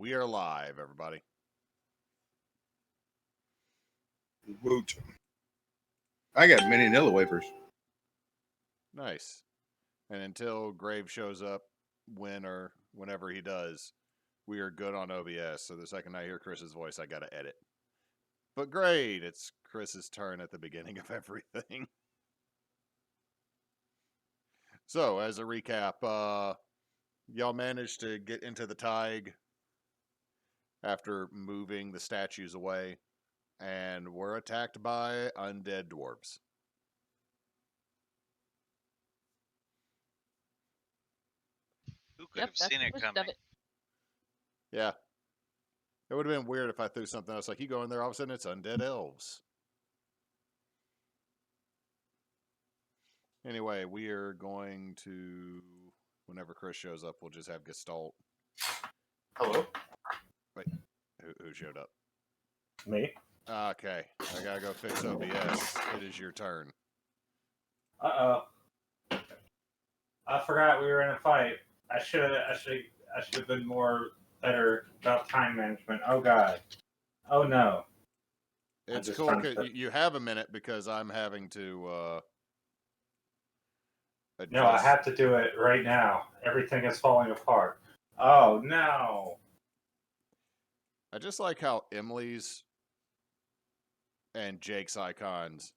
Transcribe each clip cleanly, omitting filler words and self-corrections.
We are live, everybody. Woot. I got mini vanilla wafers. Nice. And until Grave shows up, when or whenever he does, we are good on OBS. So the second I hear Chris's voice, I gotta edit. But great, it's Chris's turn at the beginning of everything. So, as a recap, y'all managed to get into the thaig after moving the statues away, and were attacked by undead dwarves. Who could have seen it coming? Yeah. It would have been weird if I threw something else like, you go in there, all of a sudden it's undead elves. Anyway, we are going to, whenever Chris shows up, we'll just have Gestalt. Hello? Wait, who showed up? Me? Okay, I gotta go fix OBS. It is your turn. Uh-oh. I forgot we were in a fight. I should have been better about time management. Oh god. Oh no. It's cool because you have a minute because I'm having to adjust. No, I have to do it right now. Everything is falling apart. Oh no. I just like how Emily's and Jake's icons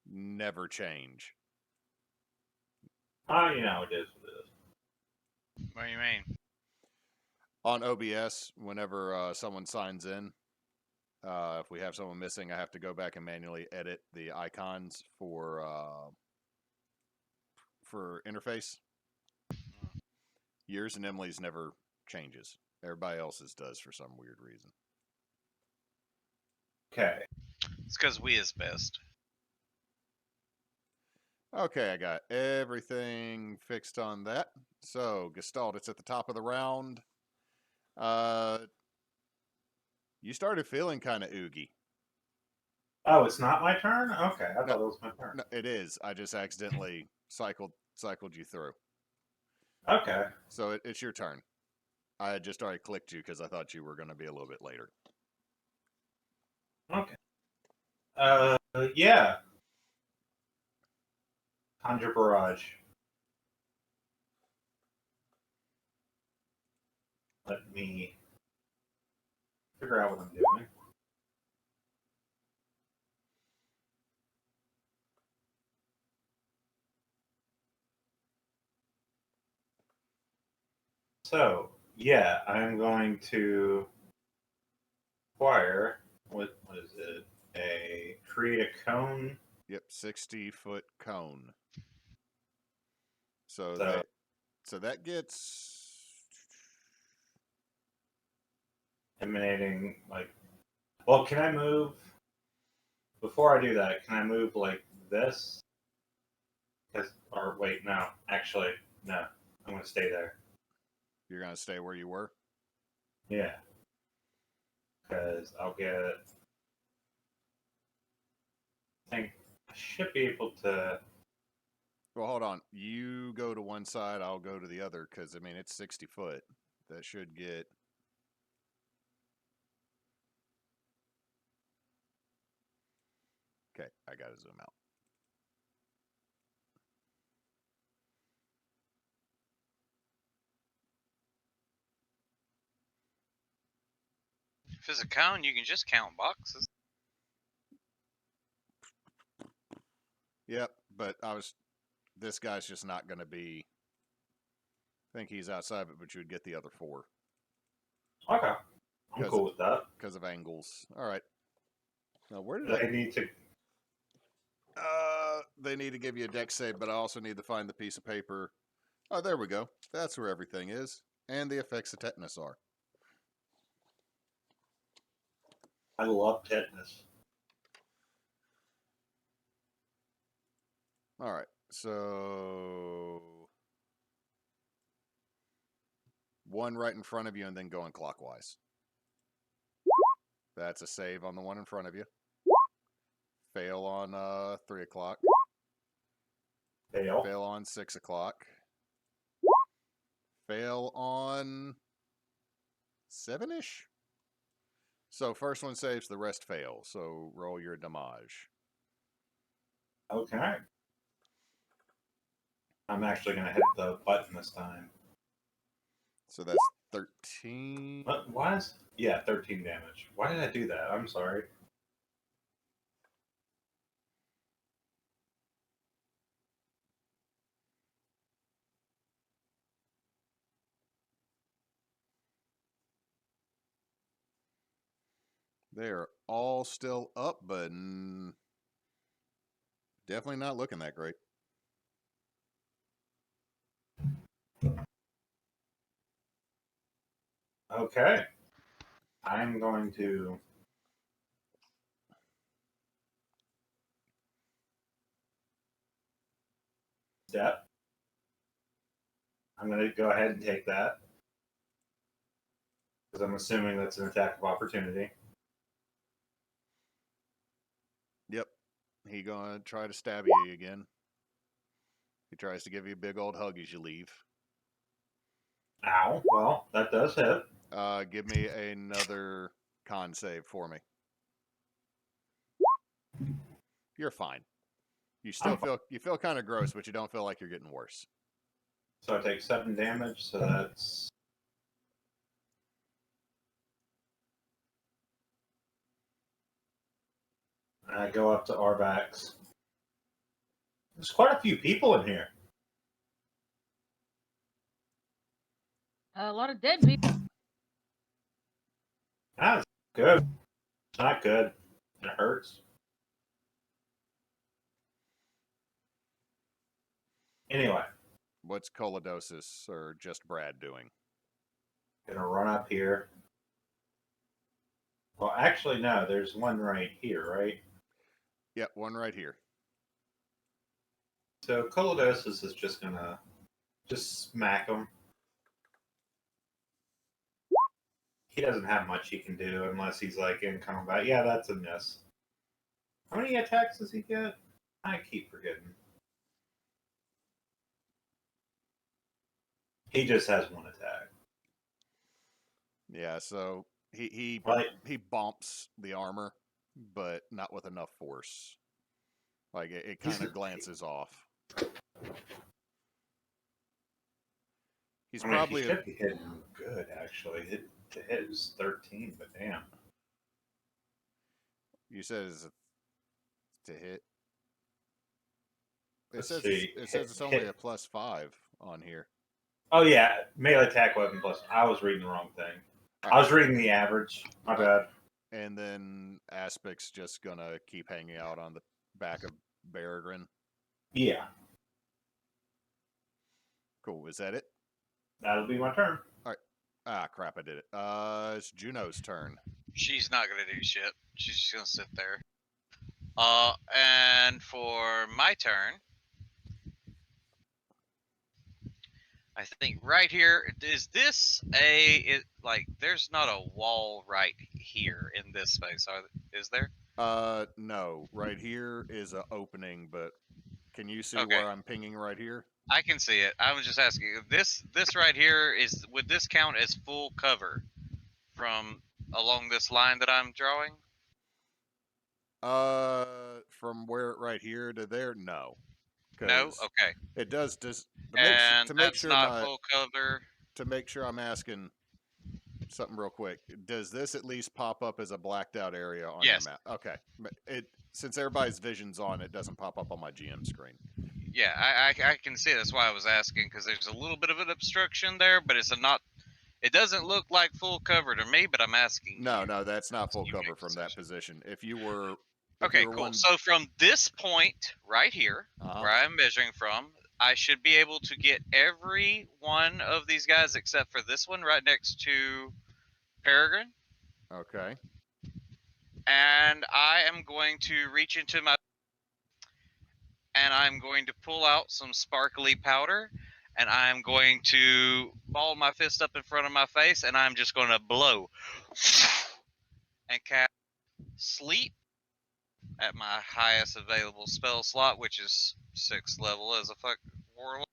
never change. Oh, you know, it is what it is. What do you mean? On OBS, whenever someone signs in, if we have someone missing, I have to go back and manually edit the icons for interface. Yours and Emily's never changes. Everybody else's does for some weird reason. Okay. It's because we is best. Okay, I got everything fixed on that. So, Gestalt, it's at the top of the round. You started feeling kind of oogie. Oh, it's not my turn? Okay, I thought it was my turn. No, it is. I just accidentally cycled you through. Okay. So it's your turn. I had just already clicked you because I thought you were going to be a little bit later. Okay. Yeah. Conjure Barrage. Let me figure out what I'm doing. So, yeah, I'm going to acquire, what is it? Create a cone. Yep, 60-foot cone. So that gets Emanating, like, well, can I move, before I do that, can I move like this? Or wait, no, actually, no, I'm going to stay there. You're going to stay where you were? Yeah. Because I'll get, I think I should be able to. Well, hold on. You go to one side, I'll go to the other, because, I mean, it's 60 foot. That should get... Okay, I got to zoom out. If it's a cone, you can just count boxes. Yep, but this guy's just not going to be... I think he's outside of it, but you would get the other 4. Okay. I'm cool with that. Because of angles. All right. Now, where did I need to... they need to give you a dex save, but I also need to find the piece of paper. Oh, there we go. That's where everything is. And the effects of tetanus are. I love tetanus. All right. So... one right in front of you and then going clockwise. That's a save on the one in front of you. Fail on 3 o'clock. Fail on 6 o'clock. Fail on 7-ish. So first one saves, the rest fail. So roll your damage. Okay. I'm actually going to hit the button this time. So that's 13. What? Why is... Yeah, 13 damage. Why did I do that? I'm sorry. They're all still up, but definitely not looking that great. Okay. I'm going to... step. I'm going to go ahead and take that. Because I'm assuming that's an attack of opportunity. Yep. He gonna try to stab you again. He tries to give you a big old hug as you leave. Ow. Well, that does hit. Give me another con save for me. You're fine. You still feel kind of gross, but you don't feel like you're getting worse. So I take 7 damage, so that's... I go up to Arvax. There's quite a few people in here. A lot of dead people. That's good. It's not good. It hurts. Anyway. What's Colidosis or just Brad doing? Gonna run up here. Well, actually, no. There's one right here, right? Yep, one right here. So Colidosis is just gonna smack him. He doesn't have much he can do unless he's like in combat. Yeah, that's a miss. How many attacks does he get? I keep forgetting. He just has one attack. Yeah, so he bumps the armor, but not with enough force. Like it kind of glances off. He's probably he should be hitting good actually. The hit is 13, but damn. You said it's to hit. It says it's only a +5 on here. Oh yeah, melee attack weapon plus. I was reading the wrong thing. I was reading the average. My bad. And then Aspic's just gonna keep hanging out on the back of Peregrine. Yeah. Cool. Is that it? That'll be my turn. All right. Ah, crap! I did it. It's Juno's turn. She's not gonna do shit. She's just gonna sit there. And for my turn, I think right here is this like there's not a wall right here in this space, is there? No. Right here is an opening, but can you see Okay. where I'm pinging right here? I can see it. I was just asking. This right here would this count as full cover from along this line that I'm drawing? From where right here to there, no. No. Okay. It does to make sure not full cover. To make sure I'm asking something real quick. Does this at least pop up as a blacked out area on your map? Okay. Since everybody's vision's on, it doesn't pop up on my GM screen. Yeah, I can see it. That's why I was asking, because there's a little bit of an obstruction there, but it's not. It doesn't look like full cover to me, but I'm asking. No, that's not full cover from that position. If you were okay, cool. So from this point right here, where I'm measuring from, I should be able to get every one of these guys except for this one right next to Peregrine. Okay. And I am going to reach into my and I'm going to pull out some sparkly powder, and I'm going to ball my fist up in front of my face, and I'm just going to blow and cast Sleep at my highest available spell slot, which is 6th level as a fucking warlock.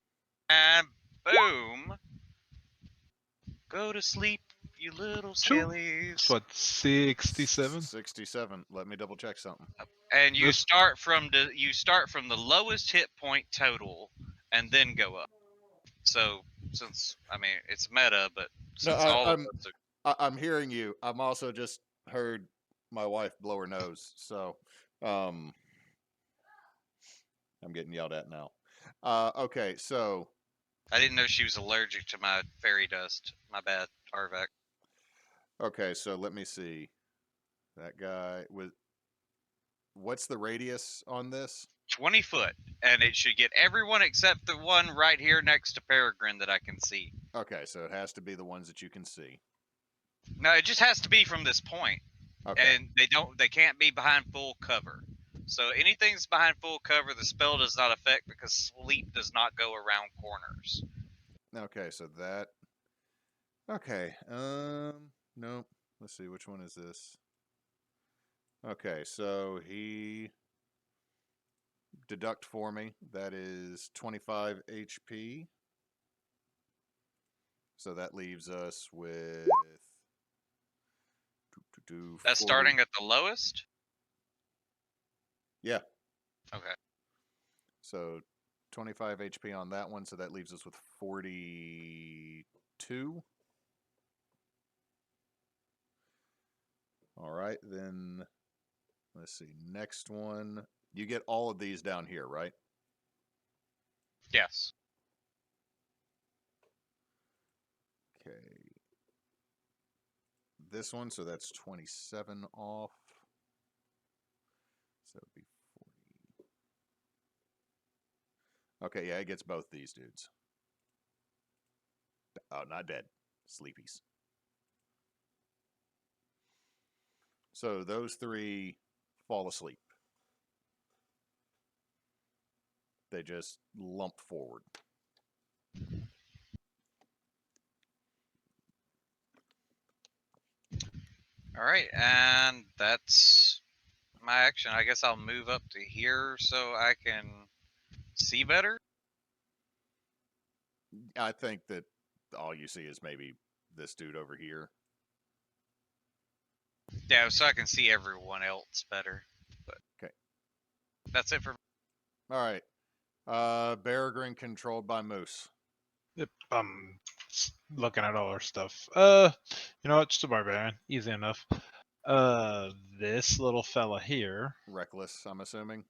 And boom, go to sleep, You little Sure. sillies. It's what, 67? 67. Let me double check something. And you This- start from the lowest hit point total, and then go up. So since it's meta, but No, since all of I'm us are, I'm hearing you. I'm also just heard my wife blow her nose, so I'm getting yelled at now. Okay, so I didn't know she was allergic to my fairy dust. My bad, Arvax. let me see. That guy with what's the radius on this? 20 foot, and it should get everyone except the one right here next to Peregrine that I can see. Okay, so it has to be the ones that you can see. No, it just has to be from this point, Okay. and they can't be behind full cover. So anything that's behind full cover, the spell does not affect because sleep does not go around corners. Okay, so that. Okay. Nope. Let's see. Which one is this? Okay, so he deduct for me. That is 25 HP. So that leaves us with. That's 40. starting at the lowest. Yeah. Okay. So 25 HP on that one. So that leaves us with 42. All right, then let's see. Next one. You get all of these down here, right? Yes. Okay. This one, so that's 27 off. So it'd be 40. Okay, yeah, it gets both these dudes. Oh, not dead. Sleepies. So those three fall asleep. They just lump forward. All right, and that's my action. I guess I'll move up to here so I can see better. I think that all you see is maybe this dude over here. Yeah, so I can see everyone else better. But okay, that's it for me. All right. Peregrine controlled by Moose. Yep, I'm looking at all our stuff. You know what? Just a barbarian. Easy enough. This little fella here. Reckless, I'm assuming.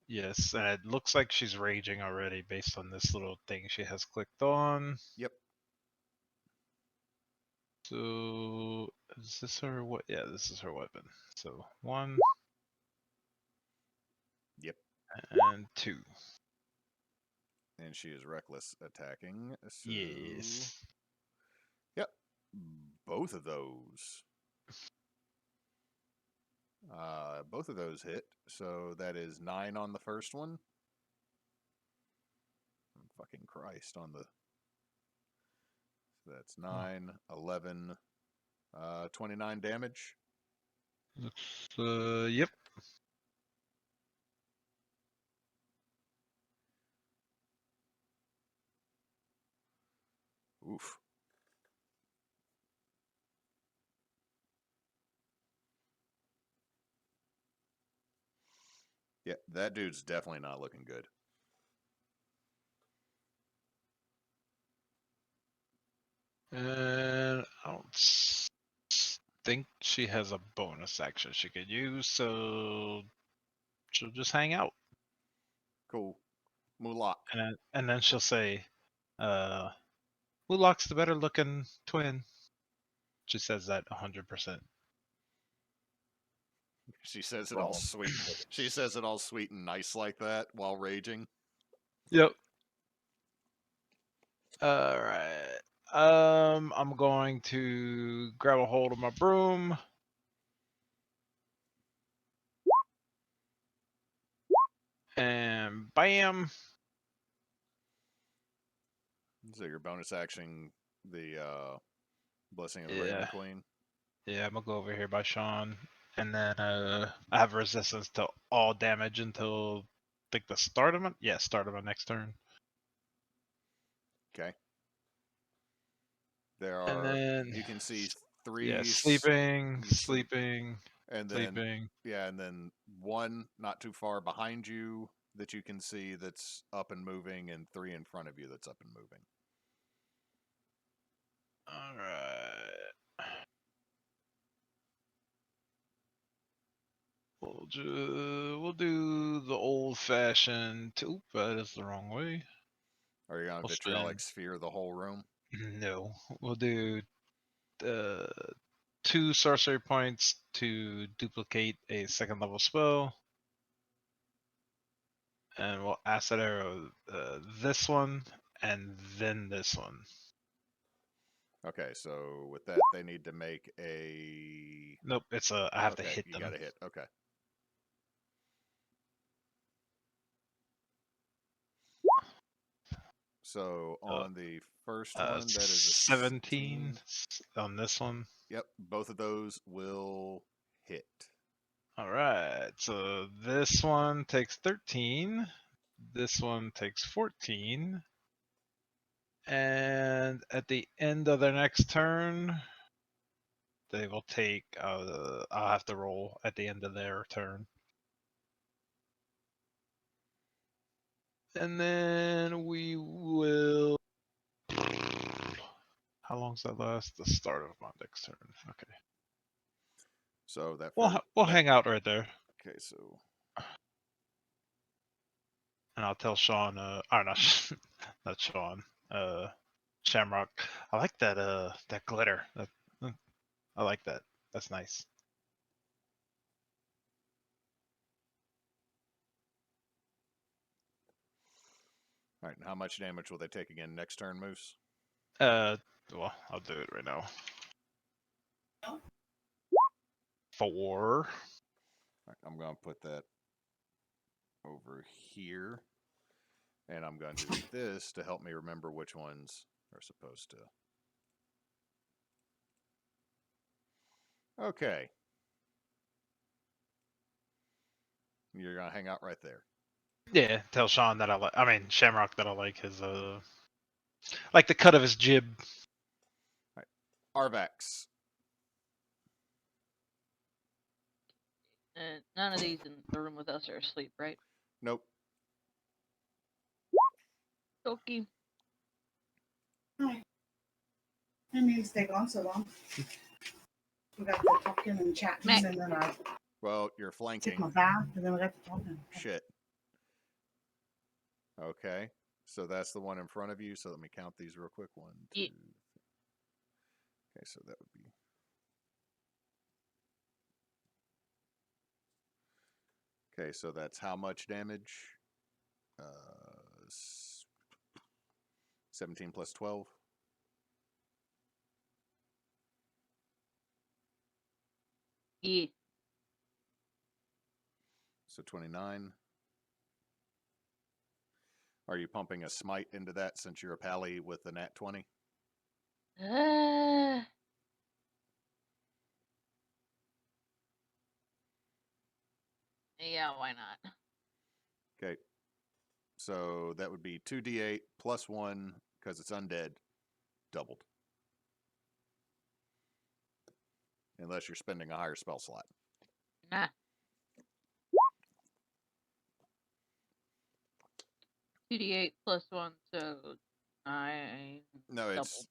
Yes, and it looks like she's raging already based on this little thing she has clicked on. Yep. So is this her what? Yeah, this is her weapon. So 1. Yep. And 2. And she is reckless attacking. So Yes. Yep. Both of those. Both of those hit. So that is 9 on the first one. Fucking Christ on the. So that's 9, 11, 29 damage. Looks, yep. Oof. Yeah, that dude's definitely not looking good. And I don't think she has a bonus action she could use, so she'll just hang out. Cool. Mulak. And then she'll say, Mulak's the better looking twin. She says that 100%. She says it all sweet. She says it all sweet and nice like that while raging. Yep. All right. I'm going to grab a hold of my broom. And bam. So your bonus action, the Blessing of the Raven Queen. Yeah, I'm gonna go over here by Sean. And then I have resistance to all damage until I think the start of my next turn. Okay. There And are then you can see 3 Yeah, sleeping, you sleep. sleeping, And then sleeping. yeah, and then 1 not too far behind you that you can see that's up and moving, and 3 in front of you that's up and moving. All right. We'll do the old-fashioned. Oop, that is the wrong way. Are you gonna We'll vitriolic sphere the whole room? No, we'll do 2 sorcery points to duplicate a 2nd level spell, and we'll acid arrow this one and then this one. Okay, so with that, they need to make a. Nope, it's I have to Okay, hit you them. gotta hit. Okay. So on the first one, that is a 17 on this one. Yep, both of those will hit. All right, so this one takes 13. This one takes 14. And at the end of their next turn, they will take. I'll have to roll at the end of their turn. And then we will. How long does that last? The start of my next turn. Okay. So that We'll hang out right there, Okay, so and I'll tell Sean. Or not, not Sean. Shamrock. I like that. That glitter. I like that. That's nice. all right. And how much damage will they take again next turn, Moose? Well, I'll do it right now. 4. All right, I'm gonna put that over here, and I'm going to do this to help me remember which ones are supposed to. Okay. You're gonna hang out right there. Yeah, tell Sean that I like. I mean, Shamrock that I like his like the cut of his jib. Arvax. None of these in the room with us are asleep, right? Nope. Okay. Hi. I didn't mean to stay gone so long. We got to talking and chatting, Mac. and then I Well, you're took flanking. my bath, and then we got to talking. Shit. Okay. So that's the one in front of you. So let me count these real quick. 1, 2. Yeah. Okay, so that would be. Okay, so that's how much damage? 17 plus 12. Yeah. So 29. Are you pumping a smite into that since you're a pally with the nat 20? Yeah, why not? Okay. So that would be 2d8 plus 1 because it's undead, doubled. Unless you're spending a higher spell slot. Nah. 2d8 plus 1, so 9. No, it's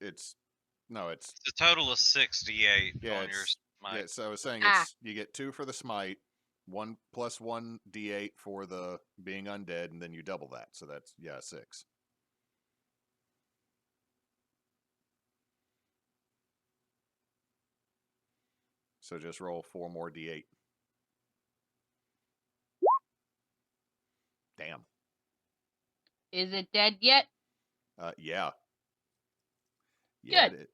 Doubled. it's The total is 68 yeah, on your it's smite. yeah. So I was saying Ah. it's you get 2 for the smite, 1 plus 1 d8 for the being undead, and then you double that. So that's 6. So just roll 4 more d8. Damn. Is it dead yet? Yeah. Yeah, Good.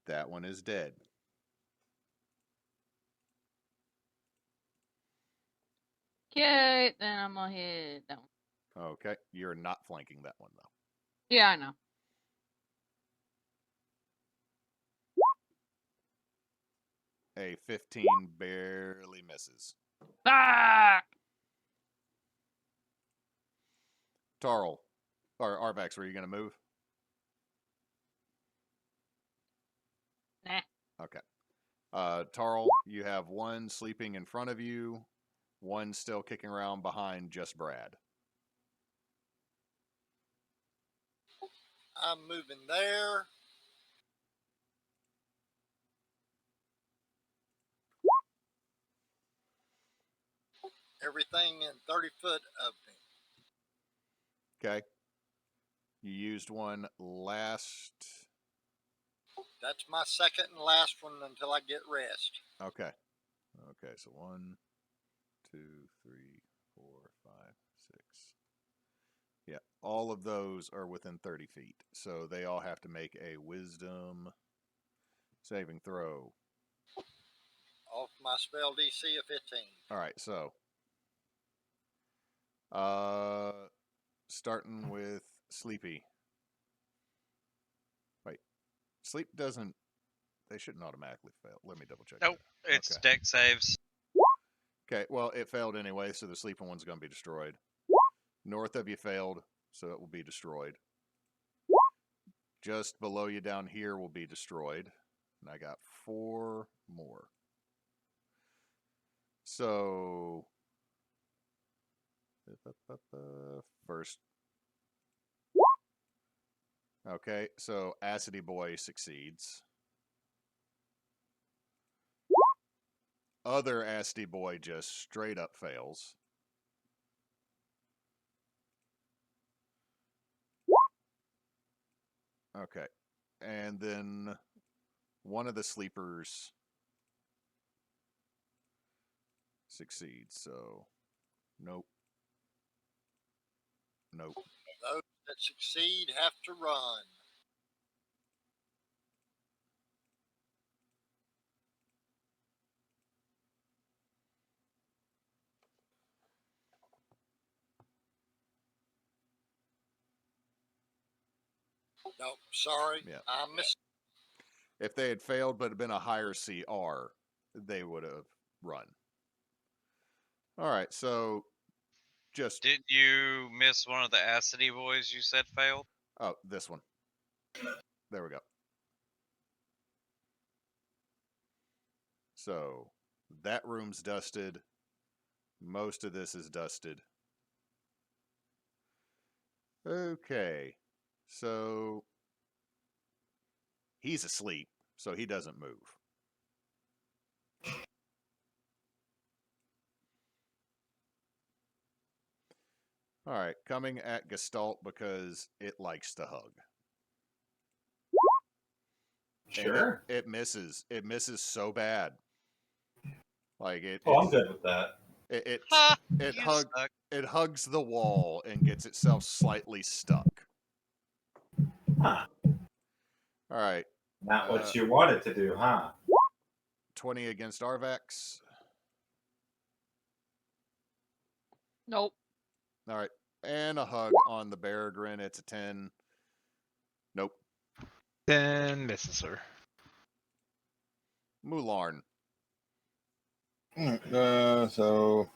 that one is dead. Okay, then I'm gonna hit that one. Okay, you're not flanking that one though. Yeah, I know. A 15 barely misses. Ah! Tarl, or Arvax, were you going to move? Nah. Okay. Tarl, you have one sleeping in front of you, one still kicking around behind just Brad. I'm moving there. Everything in 30 foot of me. Okay. You used one last. That's my second and last one until I get rest. Okay. Okay, so 1, 2, 3, 4, 5, 6. Yeah, all of those are within 30 feet. So they all have to make a wisdom saving throw. Off my spell DC of 15. All right, so starting with Sleepy. Wait, Sleep doesn't. They shouldn't automatically fail. Let me double check. Nope, that. it's Okay. deck saves. Okay, well, it failed anyway, so the sleeping one's going to be destroyed. North of you failed, so it will be destroyed. Just below you down here will be destroyed. And I got 4 more. So, first. Okay, so Acidy Boy succeeds. Other Acidy Boy just straight up fails. Okay, and then one of the sleepers succeeds, so nope. Nope. Those that succeed have to run. Nope, sorry. Yeah. I missed. If they had failed but had been a higher CR, they would have run. All right, so just Did you miss one of the Acidy boys you said failed? oh, this one. There we go. So that room's dusted. Most of this is dusted. Okay. So he's asleep, so he doesn't move. All right, coming at Gestalt because it likes to hug. Sure. It misses. It misses so bad. Like it. Oh, I'm good with that. Ha! It You hug. suck. It hugs the wall and gets itself slightly stuck. Huh. All right. Not what you wanted to do, huh? 20 against Arvax. Nope. All right. And a hug on the Peregrine. It's a 10. Nope. 10 misses her. Mularn. So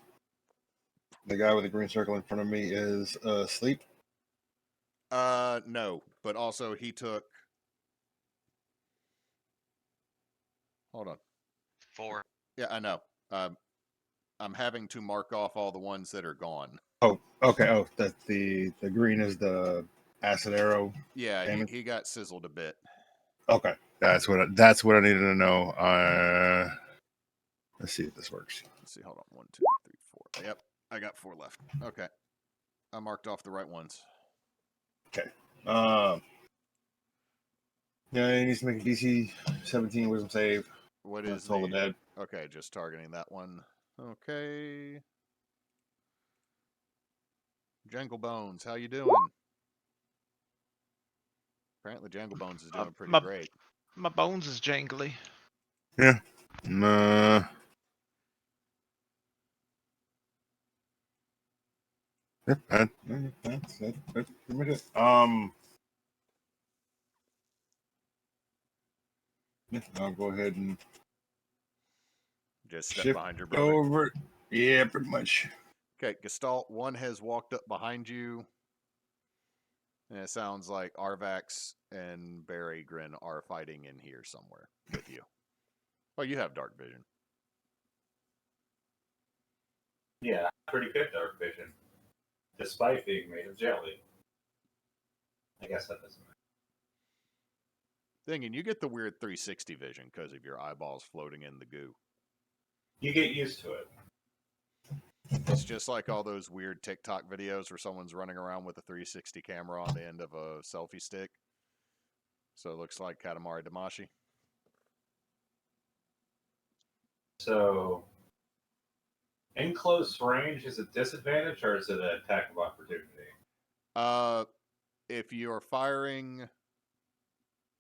the guy with the green circle in front of me is asleep. No. But also he took. Hold on. 4. Yeah, I know. I'm having to mark off all the ones that are gone. Oh, okay. Oh, that the green is the acid arrow. Yeah, damage? he got sizzled a bit. Okay, that's what I needed to know. Let's see if this works. Let's see. Hold on. 1, 2, 3, 4. Yep, I got 4 left. Okay, I marked off the right ones. Okay. Yeah, he needs to make a DC 17 wisdom save. What is Toll the dead. Okay, just targeting that one. Okay. Jangle Bones, how you doing? Apparently, Jangle Bones is doing pretty great. My bones is jangly. Yeah. Yep, that's pretty much it. Yeah, I'll go ahead and Just step shift behind your brother. over. Yeah, pretty much. Okay, Gestalt, one has walked up behind you. And it sounds like Arvax and Peregrine are fighting in here somewhere with you. Well, you have dark vision. Yeah, pretty good dark vision, despite being made of jelly. I guess that doesn't matter. Thinking you get the weird 360 vision because of your eyeballs floating in the goo. You get used to it. It's just like all those weird TikTok videos where someone's running around with a 360 camera on the end of a selfie stick. So it looks like Katamari Damacy. So, in close range, is it disadvantage or is it an attack of opportunity? If you're firing,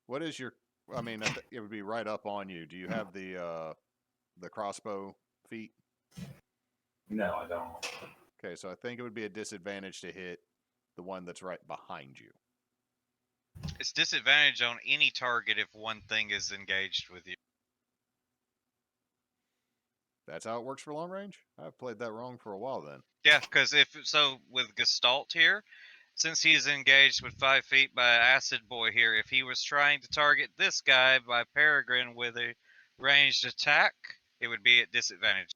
what is your? I mean, it would be right up on you. Do you have the crossbow feat? No, I don't. Okay, so I think it would be a disadvantage to hit the one that's right behind you. It's disadvantage on any target if one thing is engaged with you. That's how it works for long range? I've played that wrong for a while then. Yeah, because with Gestalt here, since he's engaged with 5 feet by Acid Boy here, if he was trying to target this guy by Peregrine with a ranged attack, it would be at disadvantage.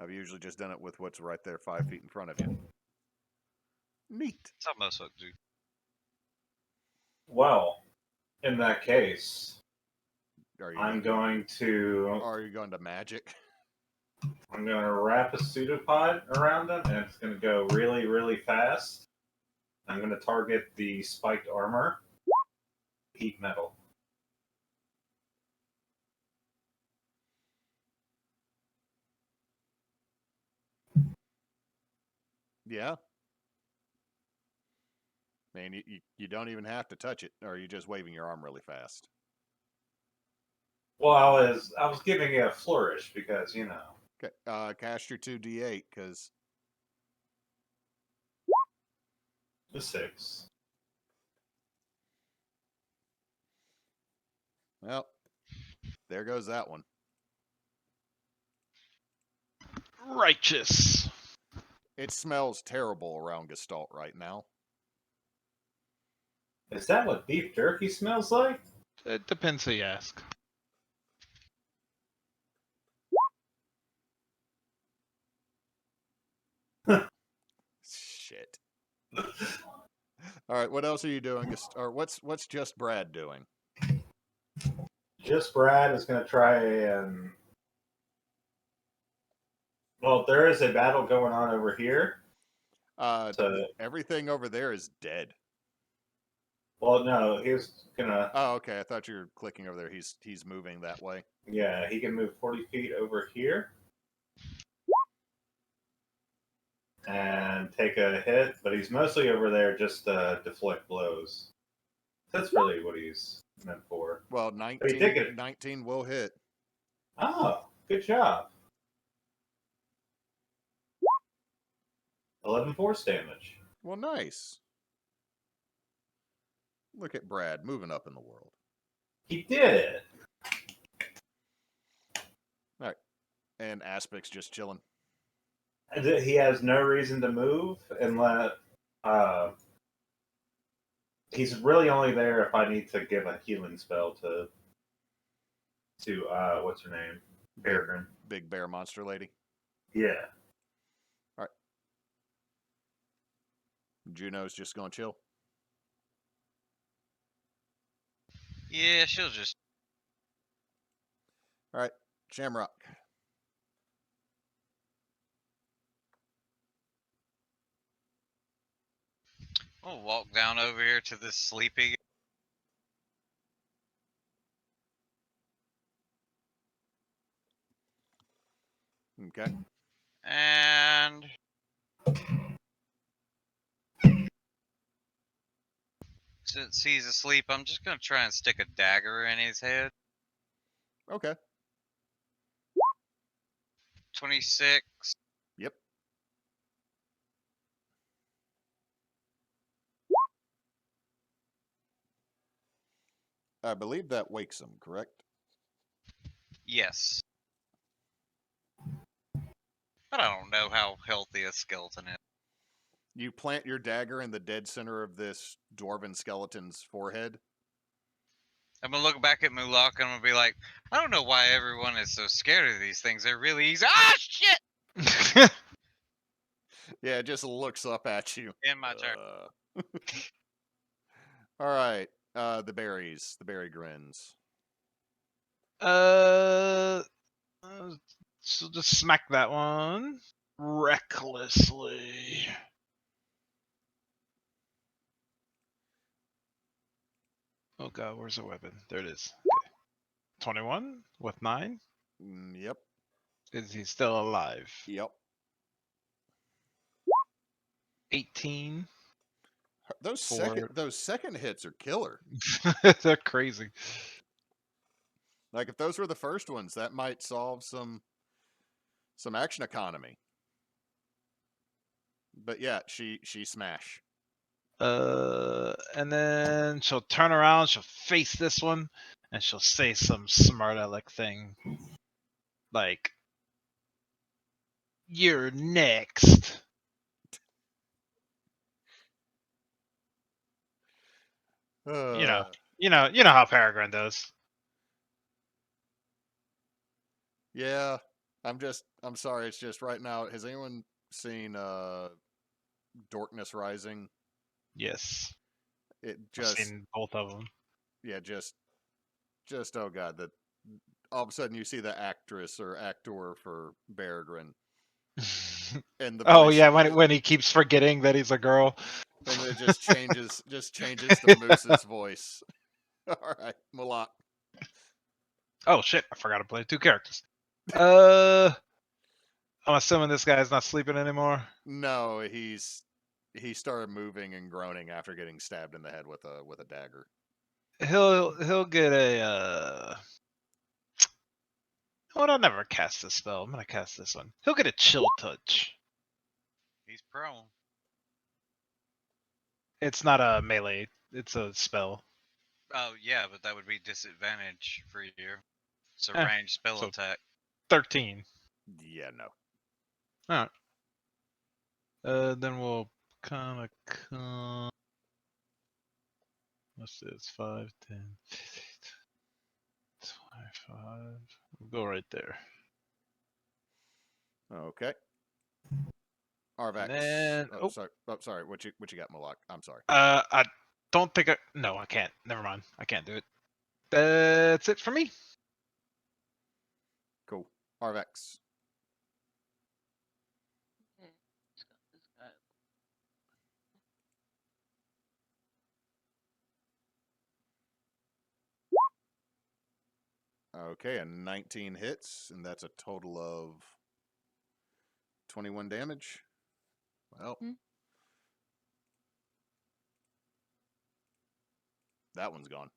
I've usually just done it with what's right there 5 feet in front of you. Neat. That's how most folks do. Well, in that case, Are you I'm going to to magic? I'm going to wrap a pseudopod around him, and it's going to go really, really fast. I'm going to target the spiked armor, heat metal. Yeah. Man, you don't even have to touch it, or are you just waving your arm really fast? Well, I was giving it a flourish because, you know. Okay, cast your 2d8, because... The 6. Well, there goes that one. Righteous. It smells terrible around Gestalt right now. Is that what beef jerky smells like? It depends who you ask. Shit. All right, what else are you doing? Or what's just Brad doing? Just Brad is going to try and... Well, there is a battle going on over here. So, Everything over there is dead. well, no, he's going to... Oh, okay. I thought you were clicking over there. He's moving that way. Yeah, he can move 40 feet over here. And take a hit, but he's mostly over there just to deflect blows. That's really what he's meant for. Well, But he did get it. 19 will hit. Oh, good job. 11 force damage. Well, nice. Look at Brad moving up in the world. He did it. All right. And Aspect's just chilling. He has no reason to move unless he's really only there if I need to give a healing spell to what's her name? Peregrine. Big bear monster lady. Yeah. All right. Juno's just gonna chill. Yeah, she'll just... All right. Shamrock. We'll walk down over here to this sleepy... Okay. And... Since he's asleep, I'm just going to try and stick a dagger in his head. Okay. 26. Yep. I believe that wakes him, correct? Yes. But I don't know how healthy a skeleton is. You plant your dagger in the dead center of this dwarven skeleton's forehead. I'm gonna look back at Mulak and I'm gonna be like, I don't know why everyone is so scared of these things. They're really easy. Ah, shit! Yeah, it just looks up at you. In my turn. All right. The berries. The berry grins. So just smack that one recklessly. Oh god, where's the weapon? There it is. Okay. 21 with 9. Yep. Is he still alive? Yep. 18. Those second hits are killer. They're crazy. Like if those were the first ones, that might solve some action economy. But yeah, she smash. And then she'll turn around, she'll face this one, and she'll say some smart aleck thing. Like, you're next. You know how Peregrine does. Yeah. I'm sorry, it's just right now. Has anyone seen Darkness Rising? Yes. It I've just seen both of them. yeah, just oh god, that all of a sudden you see the actress or actor for Peregrine and the Oh voice, yeah, when he keeps forgetting that he's a girl. and it just changes to Moose's voice. All right, Malak. Oh shit, I forgot to play 2 characters. I'm assuming this guy's not sleeping anymore. No, he started moving and groaning after getting stabbed in the head with a dagger. He'll get a Oh, I'll never cast this spell. I'm gonna cast this one. He'll get a chill touch. He's prone. It's not a melee. It's a spell. Oh yeah, but that would be disadvantage for you. It's a Eh, ranged spell so- attack. 13. Yeah, no. Alright. Then we'll kind of come. What's this? 5, 10, 25. We'll go right there. Okay. Arvax. then- oh, sorry. Oh, sorry. What you got, Malak? I'm sorry. I don't think No, I can't. Never mind. I can't do it. That's it for me. Cool. Arvax. Okay, let's go this guy. Okay, a 19 hits, and that's a total of 21 damage. Well, that one's gone.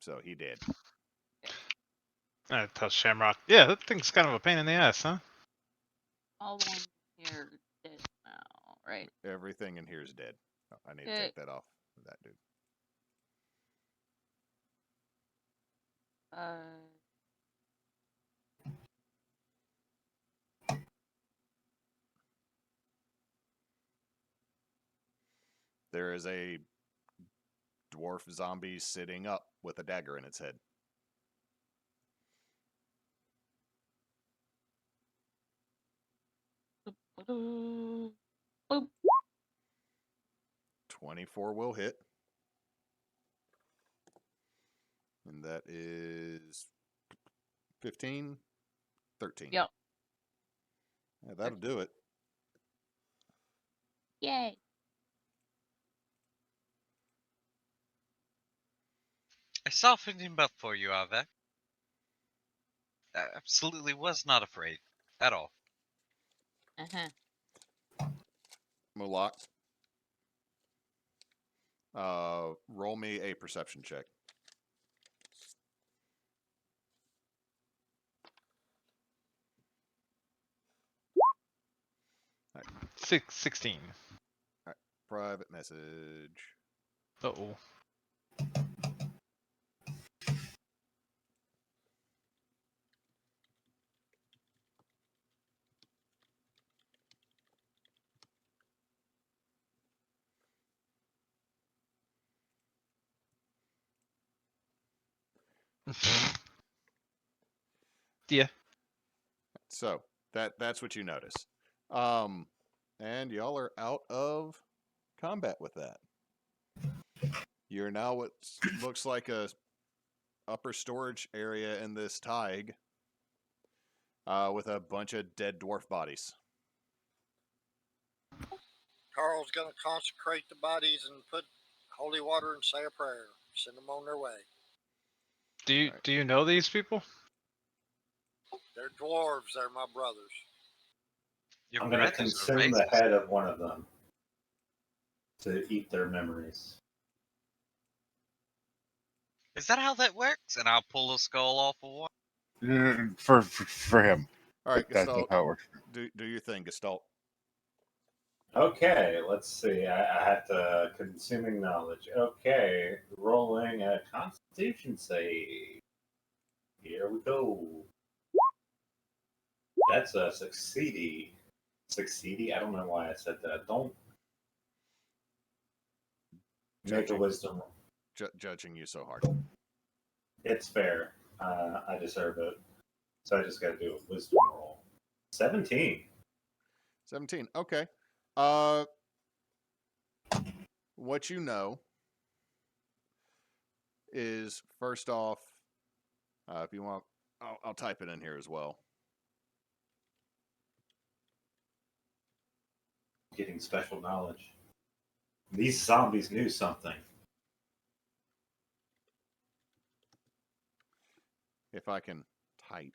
So he did. I tell Shamrock. Yeah, that thing's kind of a pain in the ass, huh? All the ones here are dead now, right? Everything in here is dead. Oh, I need to Okay. take that off of that dude. There is a dwarf zombie sitting up with a dagger in its head. Boop. 24 will hit. And that is 15, 13. Yep. Yeah, that'll do it. Yay. I softened him up for you, Arvax. I absolutely was not afraid at all. Mulak. Roll me a perception check. Right. 16. All right. Private message. Uh-oh. Yeah. So that's what you notice. And y'all are out of combat with that. You're now what looks like a upper storage area in this thaig with a bunch of dead dwarf bodies. Tarl's going to consecrate the bodies and put holy water and say a prayer. Send them on their way. Do you know these people? They're dwarves. They're my brothers. Your I'm going to brothers are consume the racist. head of one of them to eat their memories. Is that how that works? And I'll pull a skull off of one. For him. All right, That's Gestalt, how it works. do your thing, Gestalt. Okay, let's see. I had to consuming knowledge. Okay, rolling a Constitution save. Here we go. That's a succeedy. Succeedy? I don't know why I said that. Don't make a wisdom roll. Judging you so hard. It's fair. I deserve it. So I just got to do a wisdom roll. 17. 17. Okay. What you know is, first off, if you want, I'll type it in here as well. Getting special knowledge. These zombies knew something. If I can type.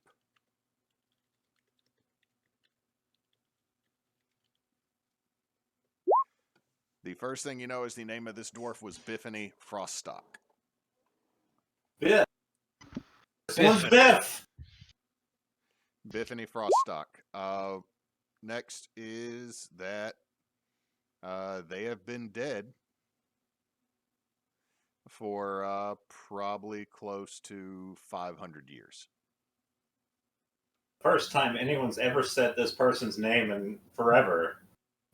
The first thing you know is the name of this dwarf was Biffany Froststock. Biff! This one's Biff! Biffany Froststock. Next is that they have been dead for probably close to 500 years. First time anyone's ever said this person's name in forever.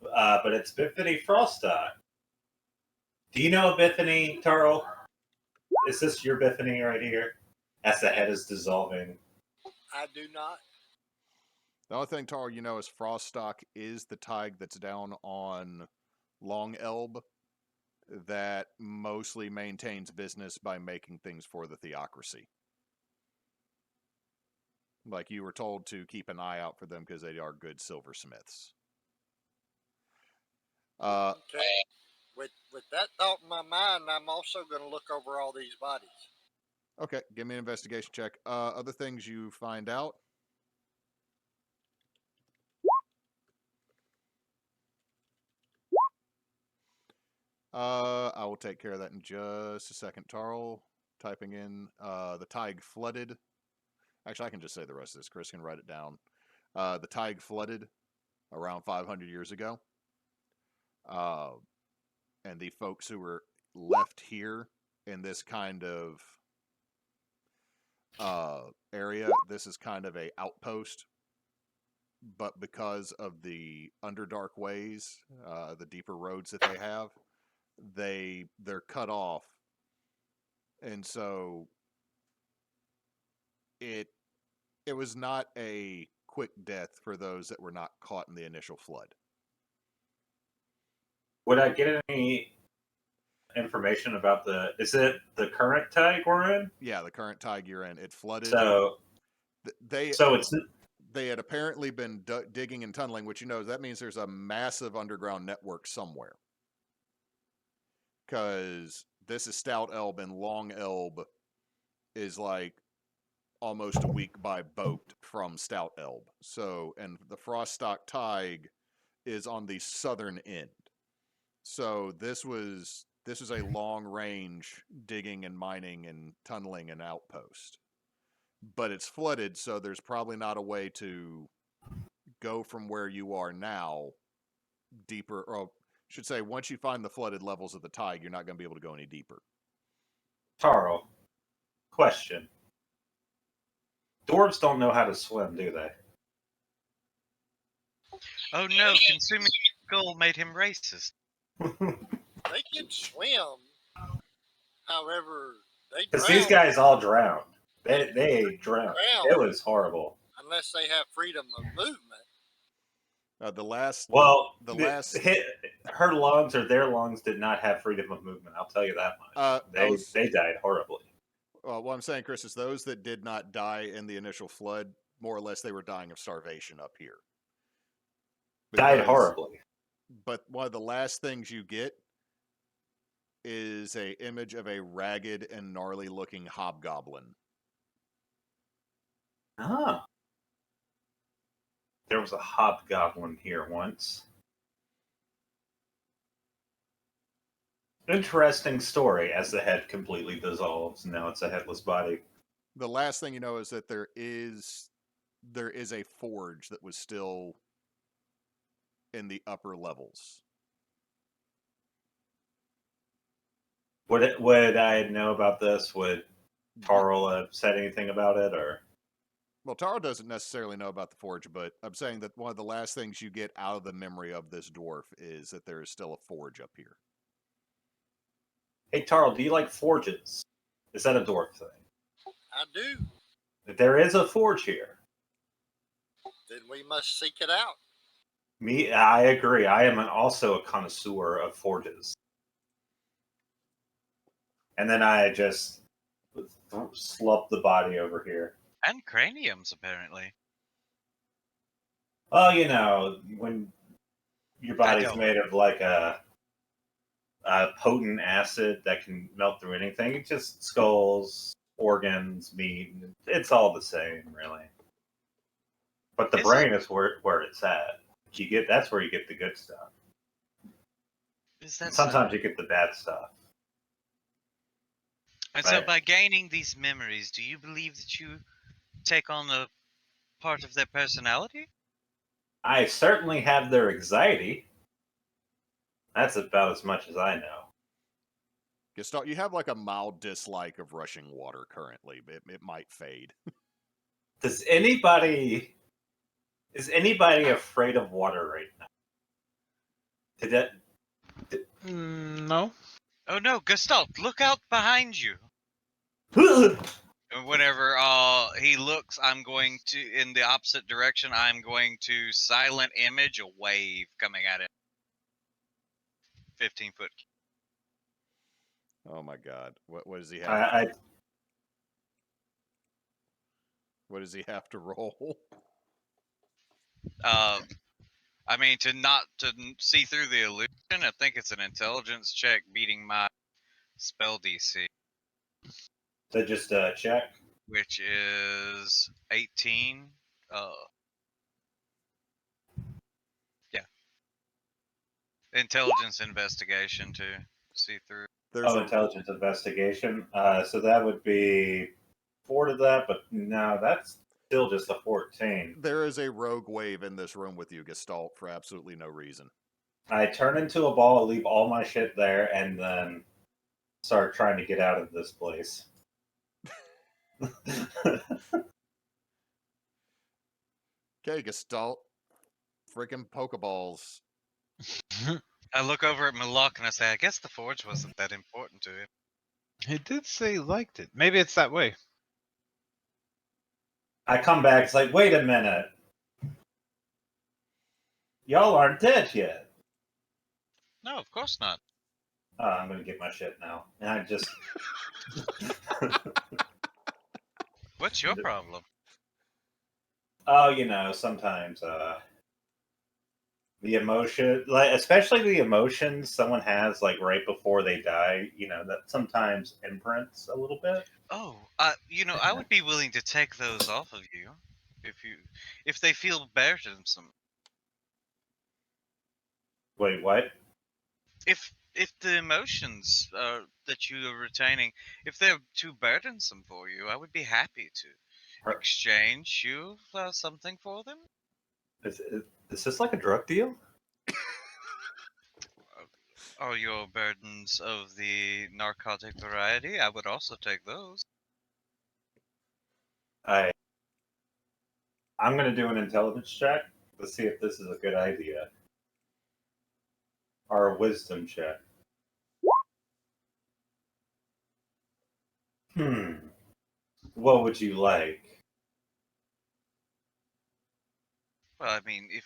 But it's Biffany Froststock. Do you know Biffany, Tarl? Is this your Biffany right here? As the head is dissolving. I do not. The only thing, Tarl, you know is Froststock is the thaig that's down on Long Elb that mostly maintains business by making things for the theocracy. Like, you were told to keep an eye out for them because they are good silversmiths. Okay. With that thought in my mind, I'm also going to look over all these bodies. Okay, give me an investigation check. Other things you find out. I will take care of that in just a second. Tarl, typing in the thaig flooded. Actually, I can just say the rest of this. Chris can write it down. The thaig flooded around 500 years ago. And the folks who were left here in this kind of area, this is kind of a outpost. But because of the underdark ways, the deeper roads that they have, they're cut off, and so it was not a quick death for those that were not caught in the initial flood. Would I get any information about is it the current thaig we're in? Yeah, the current thaig you're in, it flooded. So they had apparently been digging and tunneling, which that means there's a massive underground network somewhere. Because this is Stout Elb, and Long Elb is like almost a week by boat from Stout Elb. So, and the Froststock thaig is on the southern end. So this was a long range digging and mining and tunneling and outpost. But it's flooded, so there's probably not a way to go from where you are now deeper, or should say, once you find the flooded levels of the thaig, you're not going to be able to go any deeper. Tarl, question. Dwarves don't know how to swim, do they? Oh no, consuming skull made him racist. They can swim. However, they Because drown. these guys all drowned. They drowned. It was horrible. Unless they have freedom of movement. The last, Well, the last, her lungs or their lungs did not have freedom of movement. I'll tell you that much. They died horribly. what I'm saying, Chris, is those that did not die in the initial flood, more or less, they were dying of starvation up here. Died horribly. But one of the last things you get is a image of a ragged and gnarly looking hobgoblin. Ah. There was a hobgoblin here once. Interesting story as the head completely dissolves. Now it's a headless body. The last thing you know is that there is a forge that was still in the upper levels. Would I know about this? Would Tarl have said anything about it, or? Well, Tarl doesn't necessarily know about the forge, but I'm saying that one of the last things you get out of the memory of this dwarf is that there is still a forge up here. Hey, Tarl, do you like forges? Is that a dwarf thing? I do. There is a forge here. Then we must seek it out. I agree. I am also a connoisseur of forges. And then I just slump the body over here. And craniums, apparently. Well, you know, when your body's made of like a potent acid that can melt through anything, it's just skulls, organs, meat. It's all the same, really. But the brain is where it's at. That's where you get the good stuff. Sometimes you get the bad stuff. And so by gaining these memories, do you believe that you take on a part of their personality? I certainly have their anxiety. That's about as much as I know. Gestalt, you have like a mild dislike of rushing water currently, but it might fade. Is anybody afraid of water right now? No. Oh no, Gestalt, look out behind you. And whenever he looks, I'm going to, in the opposite direction, I'm going to silent image a wave coming at him. 15 foot. Oh my god. What does he have? What does he have to roll? I mean, to see through the illusion, I think it's an intelligence check beating my spell DC. So just check. Which is 18. Yeah. Intelligence investigation to see through. Intelligence investigation. So that would be 4 to that, but no, that's still just a 14. There is a rogue wave in this room with you, Gestalt, for absolutely no reason. I turn into a ball, leave all my shit there, and then start trying to get out of this place. Okay, Gestalt. Freaking Pokeballs. I look over at Malak and I say, I guess the forge wasn't that important to him. He did say he liked it. Maybe it's that way. I come back, it's like, wait a minute. Y'all aren't dead yet. No, of course not. I'm going to get my shit now. And I just... What's your problem? Oh, you know, sometimes the emotion, like especially the emotions someone has like right before they die, you know, that sometimes imprints a little bit. Oh, you know, I would be willing to take those off of you if they feel burdensome. Wait, what? If the emotions that you are retaining, if they're too burdensome for you, I would be happy to exchange you something for them. Is this like a drug deal? Are your burdens of the narcotic variety? I would also take those. I'm going to do an intelligence check to see if this is a good idea. Or a wisdom check. What would you like? Well, I mean, if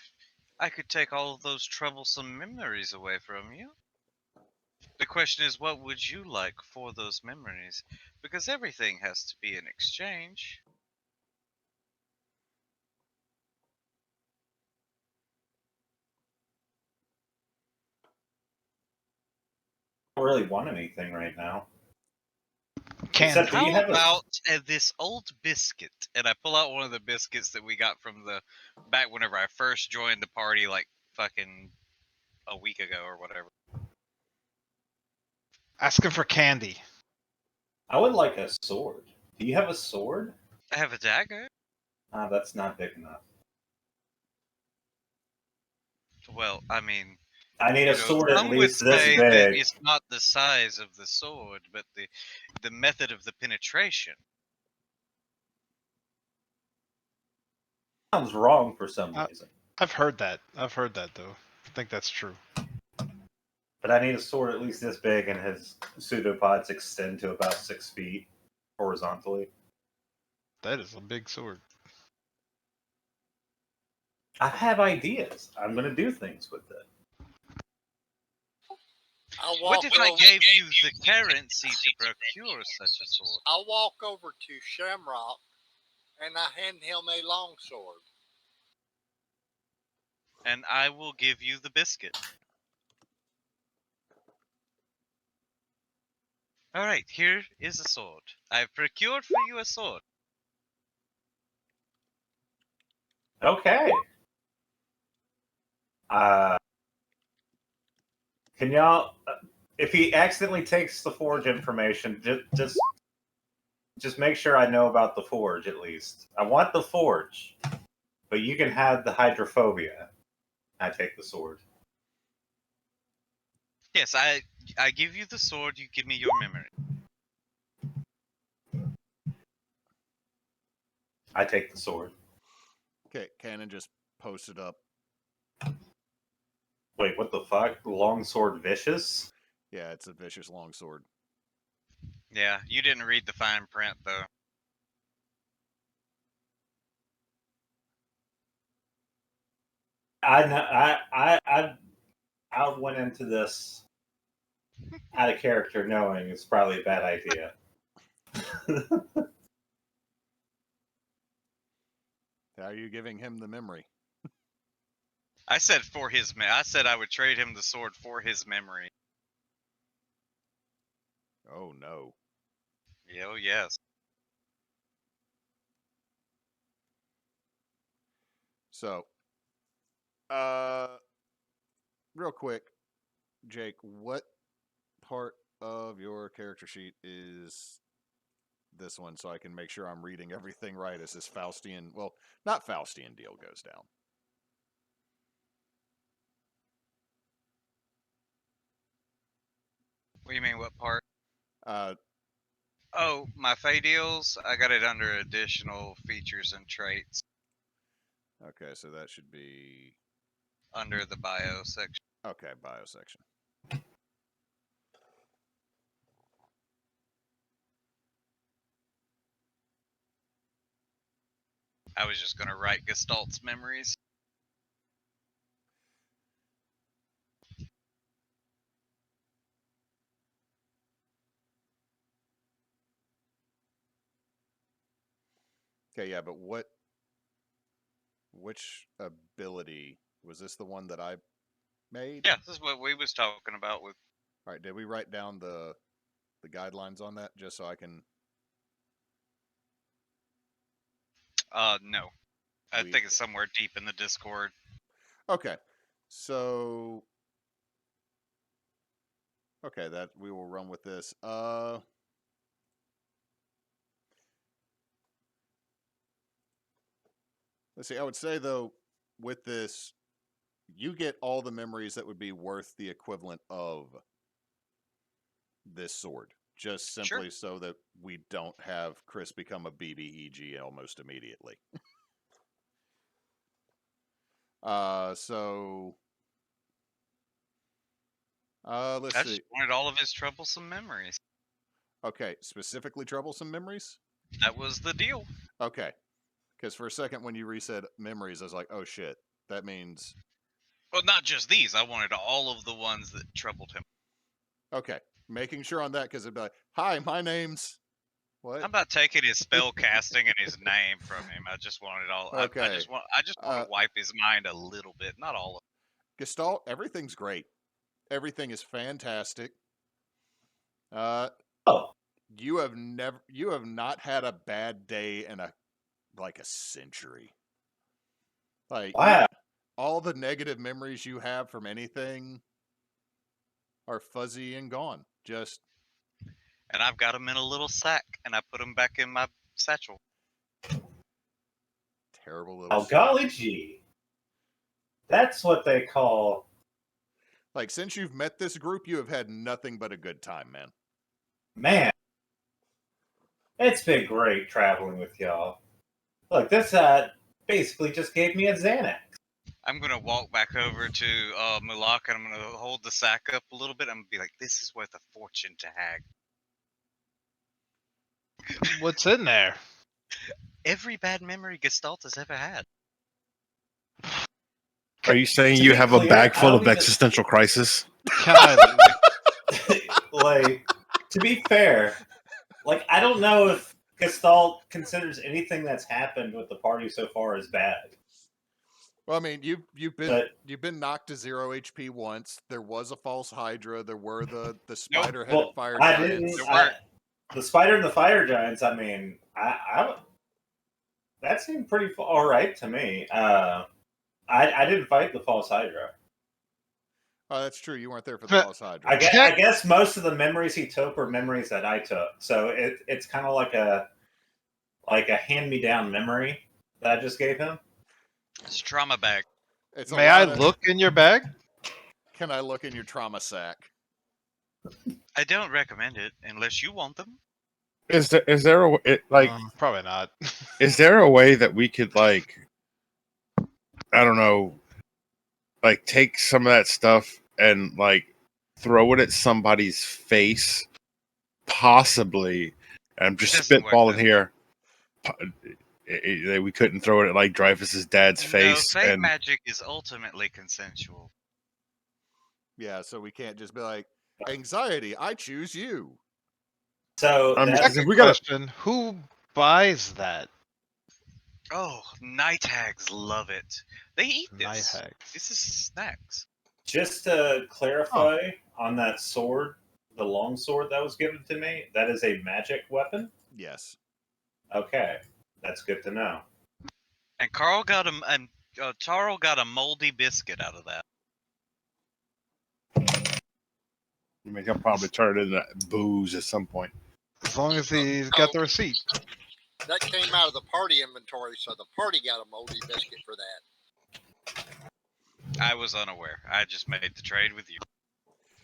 I could take all of those troublesome memories away from you. The question is, what would you like for those memories? Because everything has to be in exchange. I don't really want anything right now. Candy. Except, do How you have about this old biscuit? And I pull out one of the biscuits that we got from the back whenever I first joined the party, like fucking a week ago or whatever. Asking for candy. I would like a sword. Do you have a sword? I have a dagger. That's not big enough. Well, I mean, I need a sword at some would least this say that big. it's not the size of the sword, but the method of the penetration. Sounds wrong for some reason. I've heard that. I've heard that though. I think that's true. But I need a sword at least this big, and his pseudopods extend to about 6 feet horizontally. That is a big sword. I have ideas. I'm going to do things with it. What if I gave you the currency to procure such a sword? I'll walk over to Shamrock and I hand him a longsword. And I will give you the biscuit. Alright, here is a sword. I've procured for you a sword. Okay. Can y'all, if he accidentally takes the forge information, just make sure I know about the forge at least. I want the forge, but you can have the hydrophobia. I take the sword. Yes, I give you the sword, you give me your memory. I take the sword. Okay, Cannon just posted up. Wait, what the fuck? Longsword vicious? Yeah, it's a vicious longsword. Yeah, you didn't read the fine print though. I went into this out of character knowing it's probably a bad idea. How are you giving him the memory? I said for his I said I would trade him the sword for his memory. Oh no. Oh yes. So, real quick, Jake, what part of your character sheet is this one so I can make sure I'm reading everything right as this Faustian, well, not Faustian deal goes down? What do you mean, what part? Uh, Oh, my Fey deals, I got it under additional features and traits okay, so that should be, under the bio section. okay, bio section. I was just gonna write Gestalt's memories. Okay, yeah, but which ability, was this the one that I made? Yeah, this is what we was talking about with. All right, did we write down the guidelines on that just so I can? No. I think it's somewhere deep in the Discord. Okay, so okay, that we will run with this. Let's see. I would say though, with this, you get all the memories that would be worth the equivalent of this sword, just simply so that we don't have Chris become a BBEG almost immediately. So let's I see. just wanted all of his troublesome memories. Okay, specifically troublesome memories. That was the deal. Okay. Because for a second when you resaid memories, I was like, oh shit. That means... Well, not just these. I wanted all of the ones that troubled him. Okay. Making sure on that, because it'd be like, hi, my name's... What? I'm not taking his spell casting and his name from him. I just want it all. Okay. I just want to wipe his mind a little bit, not all of it. Gestalt, everything's great. Everything is fantastic. Oh, You have not had a bad day in a century. Like, wow. all the negative memories you have from anything are fuzzy and gone. Just And I've got them in a little sack, and I put them back in my satchel. terrible little... Oh, golly gee. That's what they call... Like, since you've met this group, you have had nothing but a good time, man. Man. It's been great traveling with y'all. Look, this basically just gave me a Xanax. I'm gonna walk back over to Mulak, and I'm gonna hold the sack up a little bit. I'm gonna be like, "This is worth a fortune to Hag. What's in there? Every bad memory Gestalt has ever had." Are you saying To you be have a clear, bag I full don't of even- existential crisis? Can I? Like, to be fair, like, I don't know if Gestalt considers anything that's happened with the party so far as bad. Well, I mean, you've been But- you've been knocked to 0 HP once. There was a false Hydra. There were the Nope. spider-headed Well, fire I giants. didn't. There weren't. The spider and the fire giants. I mean, I that seemed pretty all right to me. I didn't fight the false Hydra. Oh, that's true. You weren't there for the false Hydra. I guess most of the memories he took were memories that I took. So it's kind of like a hand-me-down memory that I just gave him. It's a trauma bag. It's a May I lot of- look in your bag? Can I look in your trauma sack? I don't recommend it unless you want them. Is there Probably not. is there a way that we could I don't know, take some of that stuff and throw it at somebody's face, possibly? I'm just Doesn't work spitballing that here. We couldn't throw it at Dreyfus's dad's face. No, fey And magic is ultimately consensual. Yeah, so we can't just be like, anxiety, I choose you. So I'm that's, just- Second we gotta- question: who buys that? Oh, night hags love it. They eat Night this. hags. This is snacks. just to clarify on that sword, the long sword that was given to me, that is a magic weapon. Yes. Okay, that's good to know. And Tarl got a moldy biscuit out of that. he'll probably turn it into booze at some point. As long as he's got the receipt. That came out of the party inventory, so the party got a moldy biscuit for that. I was unaware. I just made the trade with you.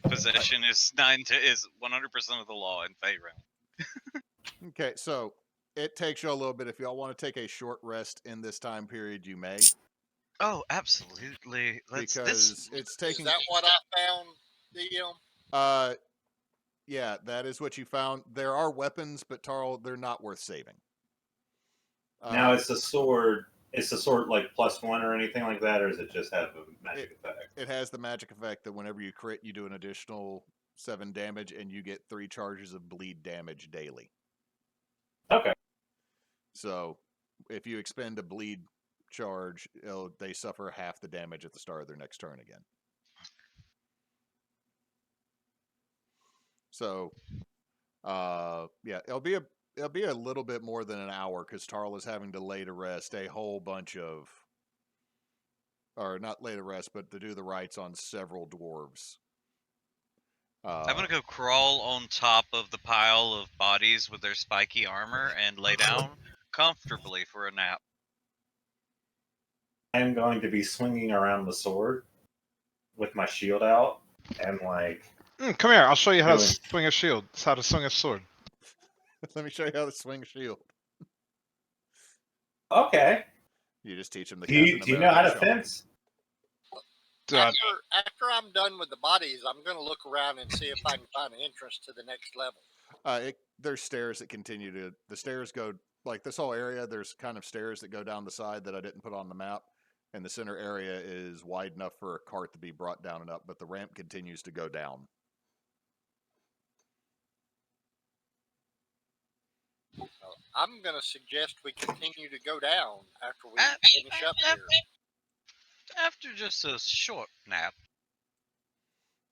Possession is 100% of the law in Fey realm. Okay, so it takes you a little bit. If y'all want to take a short rest in this time period, you may. Oh, absolutely. Because it's taking... Is that what I found, DM? Yeah, that is what you found. There are weapons, but Tarl, they're not worth saving. Now, is the sword like +1 or anything like that, or does it just have a magic effect? It has the magic effect that whenever you crit, you do an additional 7 damage, and you get 3 charges of bleed damage daily. Okay. So, if you expend a bleed charge, they suffer half the damage at the start of their next turn again. So, yeah, it'll be a little bit more than an hour because Tarl is having to lay to rest a whole bunch of, or not lay to rest, but to do the rites on several dwarves. I'm gonna go crawl on top of the pile of bodies with their spiky armor and lay down comfortably for a nap. I'm going to be swinging around the sword with my shield out and Come here. I'll show you how to Really? swing a shield. It's how to swing a sword. Let me show you how to swing a shield. Okay. You just teach them the Do you Captain know how to America shuffle. fence? After I'm done with the bodies, I'm going to look around and see if I can find an entrance to the next level. There's stairs that continue to. The stairs go like this whole area. There's kind of stairs that go down the side that I didn't put on the map, and the center area is wide enough for a cart to be brought down and up. But the ramp continues to go down. I'm going to suggest we continue to go down after we Ah, finish up here. After just a short nap.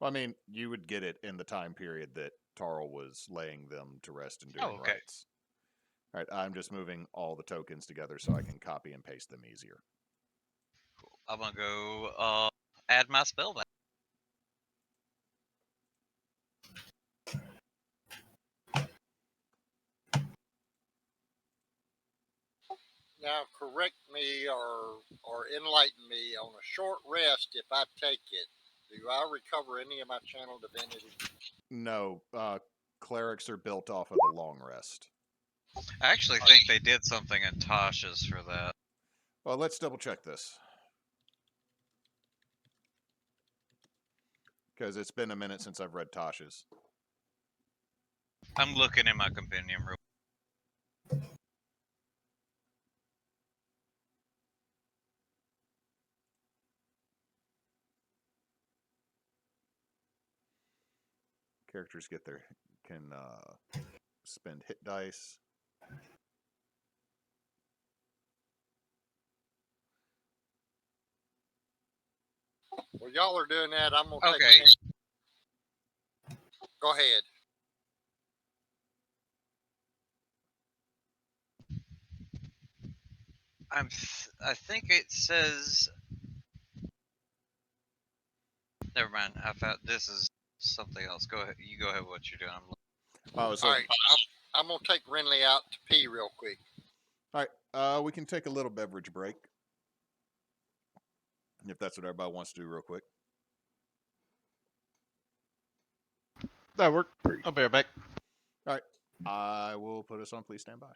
Well, I mean, you would get it in the time period that Tarl was laying them to rest and doing Oh, okay. rites. All right, I'm just moving all the tokens together so I can copy and paste them easier. Cool. I'm gonna go add my spell back. Now, correct me or enlighten me on a short rest. If I take it, do I recover any of my channel divinity? No, clerics are built off of the long rest. I actually think they did something in Tasha's for that. Well, let's double check this. Because it's been a minute since I've read Tasha's. I'm looking in my compendium real. Characters can spend hit dice. Well, y'all are doing that. I'm gonna Okay. take. Go ahead. I think it says. Never mind. I found this is something else. Go ahead. You go ahead. With what you're doing. Oh, so All right, I'm gonna take Renly out to pee real quick. all right. We can take a little beverage break. If that's what everybody wants to do real quick. That worked. I'll be right back. All right. I will put us on please stand by.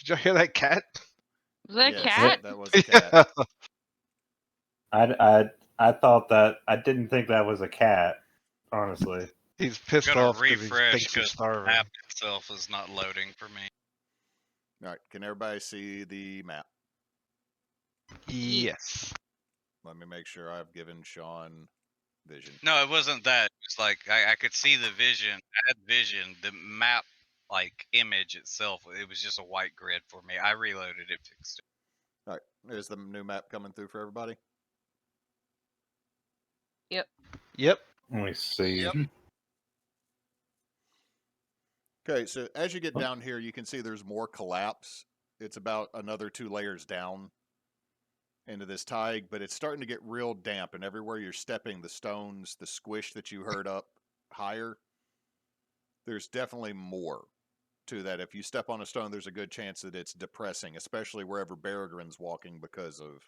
Did y'all hear that cat? Was that a Yes, cat? that was a cat. I thought that. I didn't think that was a cat. Honestly. He's pissed I'm gonna off because he refresh thinks he's because the starving. map itself is not loading for me. All right, can everybody see the map? Yes. Let me make sure I've given Sean vision. No, it wasn't that. It's like I could see the vision, add vision, the map like image itself. It was just a white grid for me. I reloaded it, fixed it. All right, is the new map coming through for everybody? Yep. Yep. Let me see. Yep. Okay, so as you get down here, you can see there's more collapse. It's about another 2 layers down into this thaig, but it's starting to get real damp, and everywhere you're stepping, the stones, the squish that you heard up higher, there's definitely more to that. If you step on a stone, there's a good chance that it's depressing, especially wherever Peregrine's walking, because of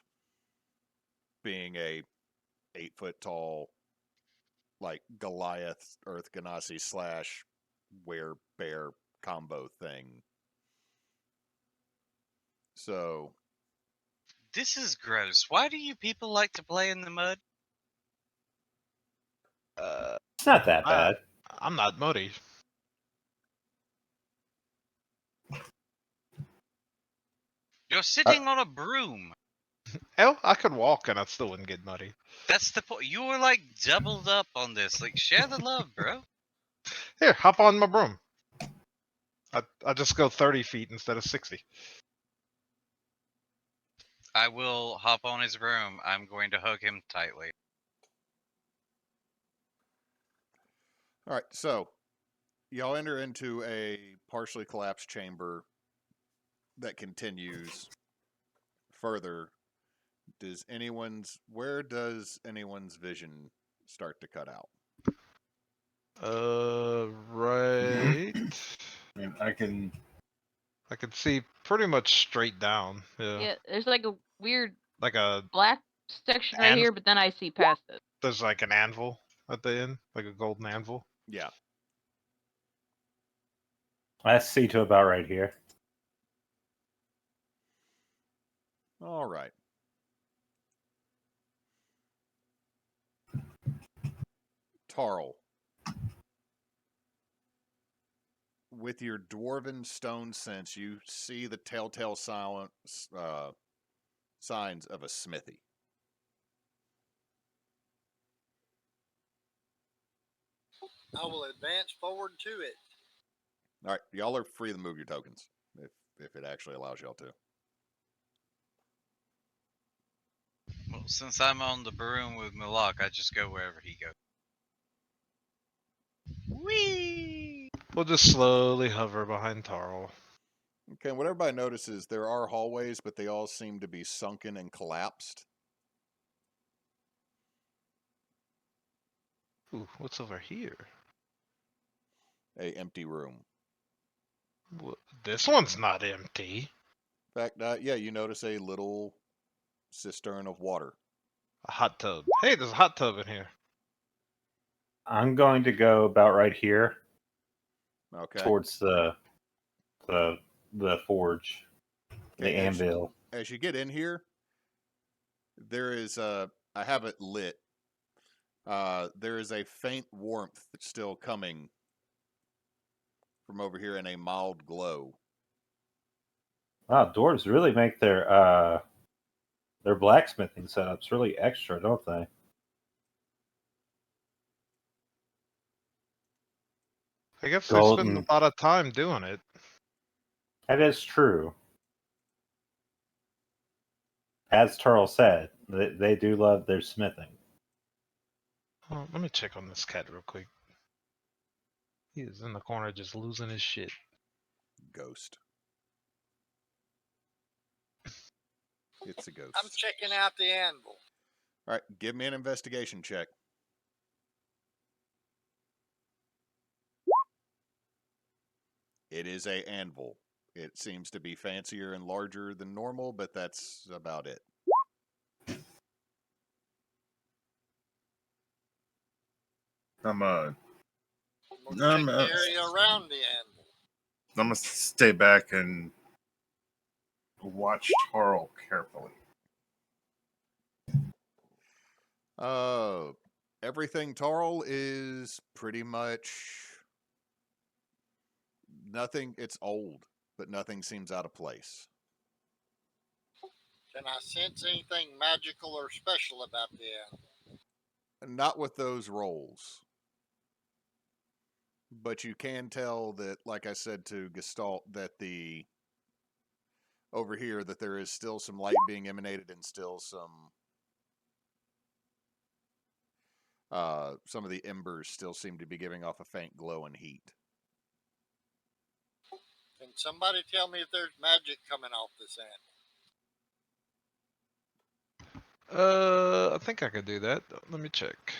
being a 8-foot tall, like Goliath, Earth Ganassi / were-bear combo thing. So This is gross. Why do you people like to play in the mud? It's not that I- bad. I'm not muddy. You're sitting on a broom. Hell, I could walk and I still wouldn't get muddy. That's the point. You were like doubled up on this. Like, share the love, bro. Here, hop on my broom. I just go 30 feet instead of 60. I will hop on his broom. I'm going to hug him tightly. all right, so y'all enter into a partially collapsed chamber that continues further. Where does anyone's vision start to cut out? Right. I can. I can see pretty much straight down. Yeah. Yeah, there's like a weird Like a black section right And- here, but then I see past it. there's like an anvil at the end, like a golden anvil. Yeah. I see to about right here. All right. Tarl. With your dwarven stone sense, you see the telltale signs of a smithy. I will advance forward to it. All right, y'all are free to move your tokens if it actually allows y'all to. Well, since I'm on the broom with Milok, I just go wherever he goes. Whee! We'll just slowly hover behind Tarl. Okay, what everybody notices, there are hallways, but they all seem to be sunken and collapsed. Ooh, what's over here? A empty room. This one's not empty. In fact, yeah, you notice a little cistern of water. A hot tub. Hey, there's a hot tub in here. I'm going to go about right here Okay. towards the forge, the Okay, anvil. As you get in here, there is I have it lit. There is a faint warmth that's still coming from over here in a mild glow. Wow, dwarves really make their blacksmithing setups really extra, don't they? I guess they spend Golden. a lot of time doing it. That is true. As Tarl said, they do love their smithing. Oh, let me check on this cat real quick. He is in the corner just losing his shit. Ghost. It's a ghost. I'm checking out the anvil. All right, give me an investigation check. It is a anvil. It seems to be fancier and larger than normal, but that's about it. I'm We'll check the area around the anvil. I'm gonna stay back and watch Tarl carefully. Everything Tarl is pretty much nothing. It's old, but nothing seems out of place. Can I sense anything magical or special about the animal? Not with those rolls. But you can tell that, like I said to Gestalt, that over here that there is still some light being emanated and still some of the embers still seem to be giving off a faint glow and heat. Can somebody tell me if there's magic coming off this animal? I think I could do that. Let me check.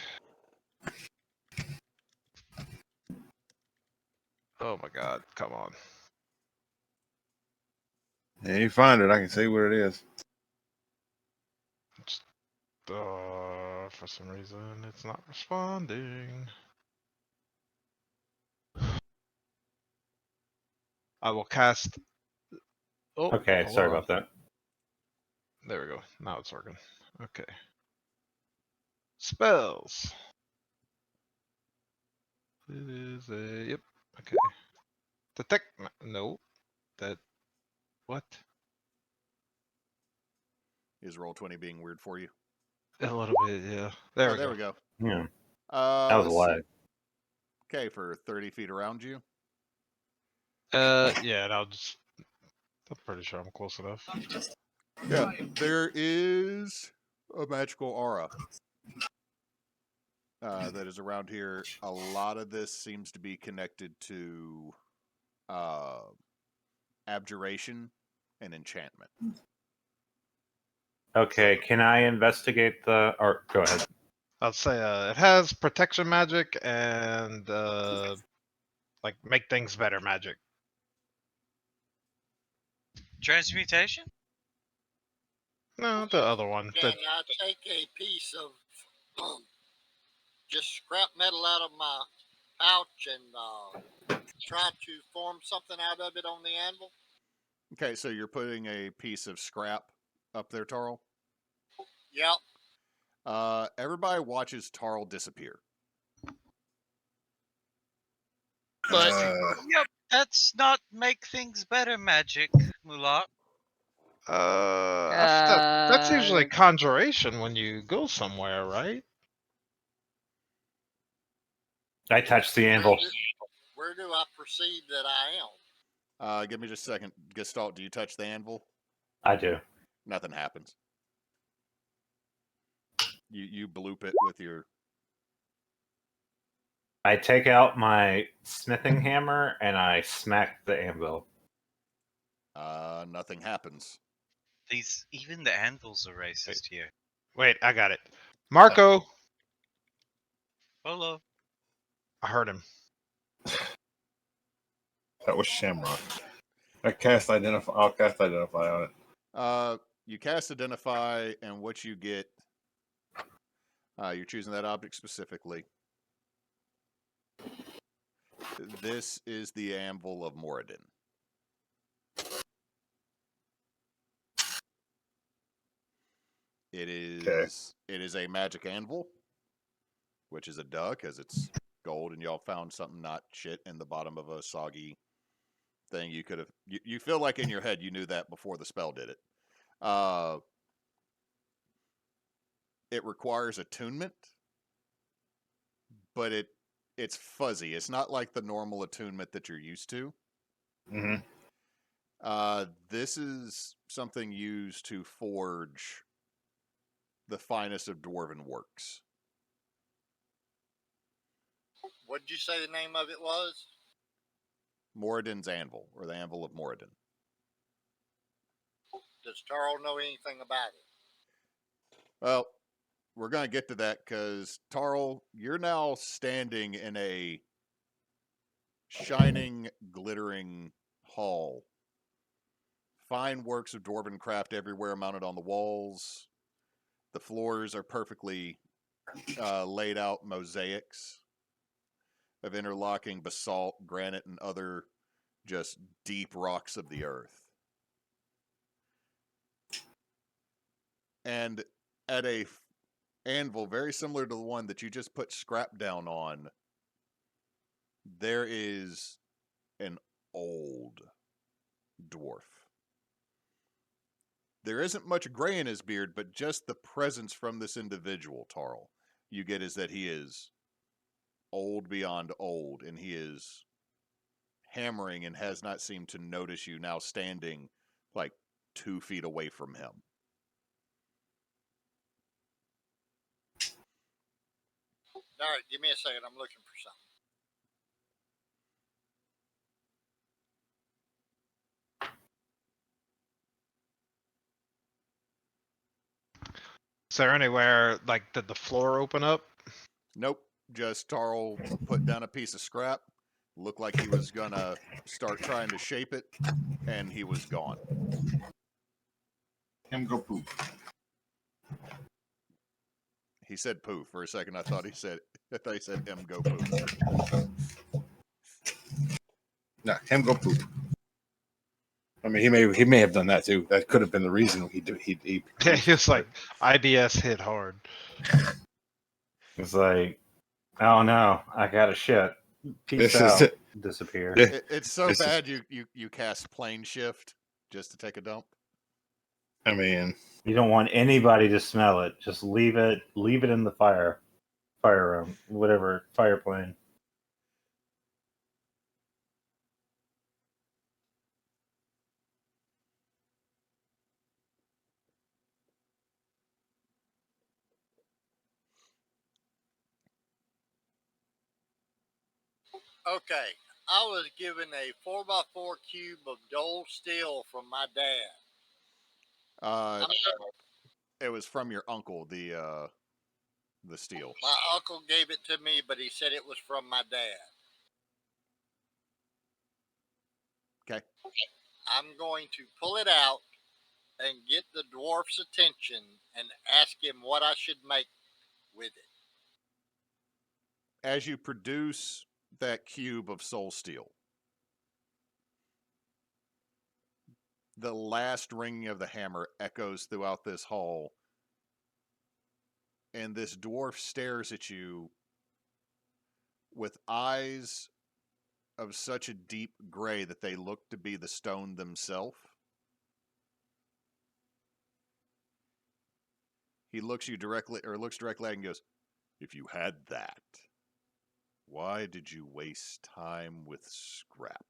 Oh my god, come on. Yeah, you find it. I can see what it is. For some reason, it's not responding. I will cast. Oh, Okay, hold sorry on. about that. There we go. Now it's working. Okay. Spells. It is a. Yep. Okay. Detect. No. That. What? Is Roll20 being weird for you? A little bit, yeah. There There we we go. Yeah, that was a Let's see. lag. Okay, for 30 feet around you. go. Yeah, and I'll just. I'm pretty sure I'm close enough. Yeah, there is a magical aura that is around here. A lot of this seems to be connected to abjuration and enchantment. Okay, can I investigate the? Or go ahead. I'll say it has protection magic and like make things better magic. Transmutation? No, the other one. Can I take a piece of just scrap metal out of my pouch and try to form something out of it on the anvil? Okay, so you're putting a piece of scrap up there, Tarl? Yep. Everybody watches Tarl disappear. But Uh, yep, that's not make things better magic, Mulak. That's usually conjuration when you go somewhere, right? I touched the anvil. Where do I perceive that I am? Give me just a second. Gestalt, do you touch the anvil? I do. Nothing happens. You bloop it with your... I take out my smithing hammer and I smack the anvil. Nothing happens. Even the anvils are racist here. Wait, I got it. Marco! Hello. I heard him. that was Shamrock. I'll cast identify on it. You cast Identify, and what you get... you're choosing that object specifically. This is the Anvil of Moradin. It is a magic anvil, which is a duh because it's gold, and y'all found something not shit in the bottom of a soggy thing. You could have. You feel like in your head you knew that before the spell did it. It requires attunement, but it's fuzzy. It's not like the normal attunement that you're used to. Mm-hmm. This is something used to forge the finest of dwarven works. What did you say the name of it was? Moradin's Anvil, or the Anvil of Moradin. Does Tarl know anything about it? Well, we're going to get to that because, Tarl, you're now standing in a shining, glittering hall. Fine works of dwarven craft everywhere mounted on the walls. The floors are perfectly laid out mosaics of interlocking basalt, granite, and other just deep rocks of the earth. And at a anvil very similar to the one that you just put scrap down on, there is an old dwarf. There isn't much gray in his beard, but just the presence from this individual, Tarl, you get is that he is old beyond old, and he is hammering and has not seemed to notice you now standing like 2 feet away from him. All right, give me a second. I'm looking for something. Is there anywhere like did the floor open up? Nope, just Tarl put down a piece of scrap, looked like he was gonna start trying to shape it, and he was gone. Him go poop. He said poo for a second. I thought he said M go poo. No, him go poop. I mean, he may have done that too. That could have been the reason he He was like, IBS hit hard. It's like, oh no, I got a shit. Peace This out. is it. Disappear. Yeah. It's so This is- bad you cast plane shift just to take a dump. I mean, You don't want anybody to smell it. Just leave it in the fire room, whatever, fire plane. Okay, I was given a 4x4 cube of dull steel from my dad. Uh, I'm- it was from your uncle, the steel. My uncle gave it to me, but he said it was from my dad. Okay. I'm going to pull it out and get the dwarf's attention and ask him what I should make with it. As you produce that cube of soul steel, the last ringing of the hammer echoes throughout this hall, and this dwarf stares at you with eyes of such a deep gray that they look to be the stone themselves. He looks directly at you and goes, "If you had that, why did you waste time with scrap?"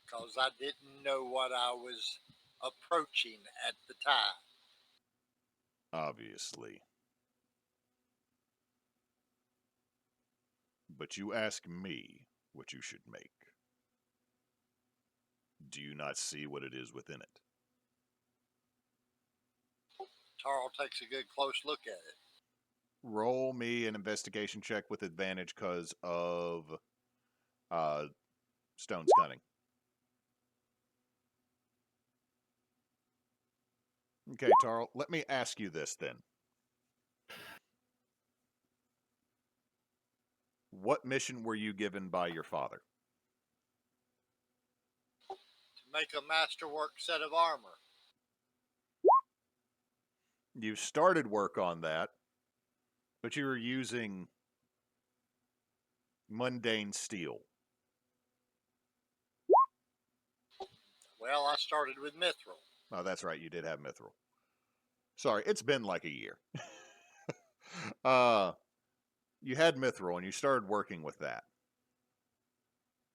Because I didn't know what I was approaching at the time. Obviously. But you ask me what you should make. Do you not see what it is within it? Tarl takes a good close look at it. Roll me an investigation check with advantage because of Stone's cunning. Okay, Tarl, let me ask you this then. What mission were you given by your father? To make a masterwork set of armor. You started work on that, but you were using mundane steel. Well, I started with mithril. Oh, that's right, you did have mithril. Sorry, it's been like a year. You had mithril and you started working with that.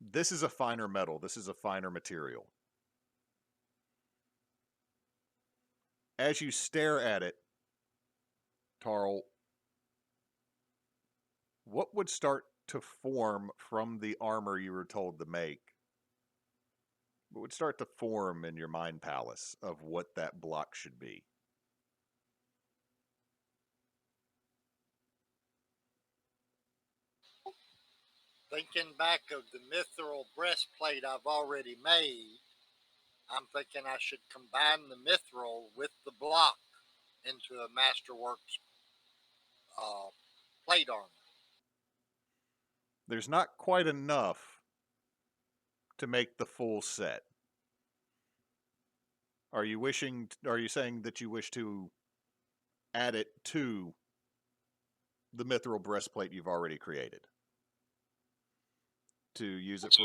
This is a finer metal. This is a finer material. As you stare at it, Tarl, what would start to form from the armor you were told to make? What would start to form in your mind palace of what that block should be? Thinking back of the mithril breastplate I've already made, I'm thinking I should combine the mithril with the block into a masterworks plate armor. There's not quite enough to make the full set. Are you saying that you wish to add it to the mithril breastplate you've already created? To use it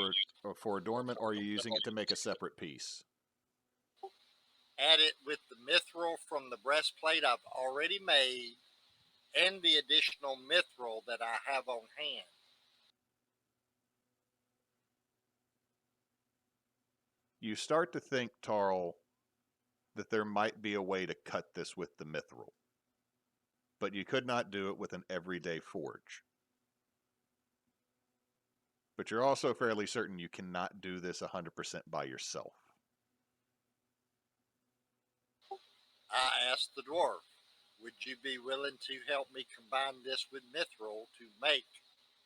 for adornment, or are you using it to make a separate piece? Add it with the mithril from the breastplate I've already made and the additional mithril that I have on hand. You start to think, Tarl, that there might be a way to cut this with the mithril, but you could not do it with an everyday forge. But you're also fairly certain you cannot do this 100% by yourself. I asked the dwarf, would you be willing to help me combine this with mithril to make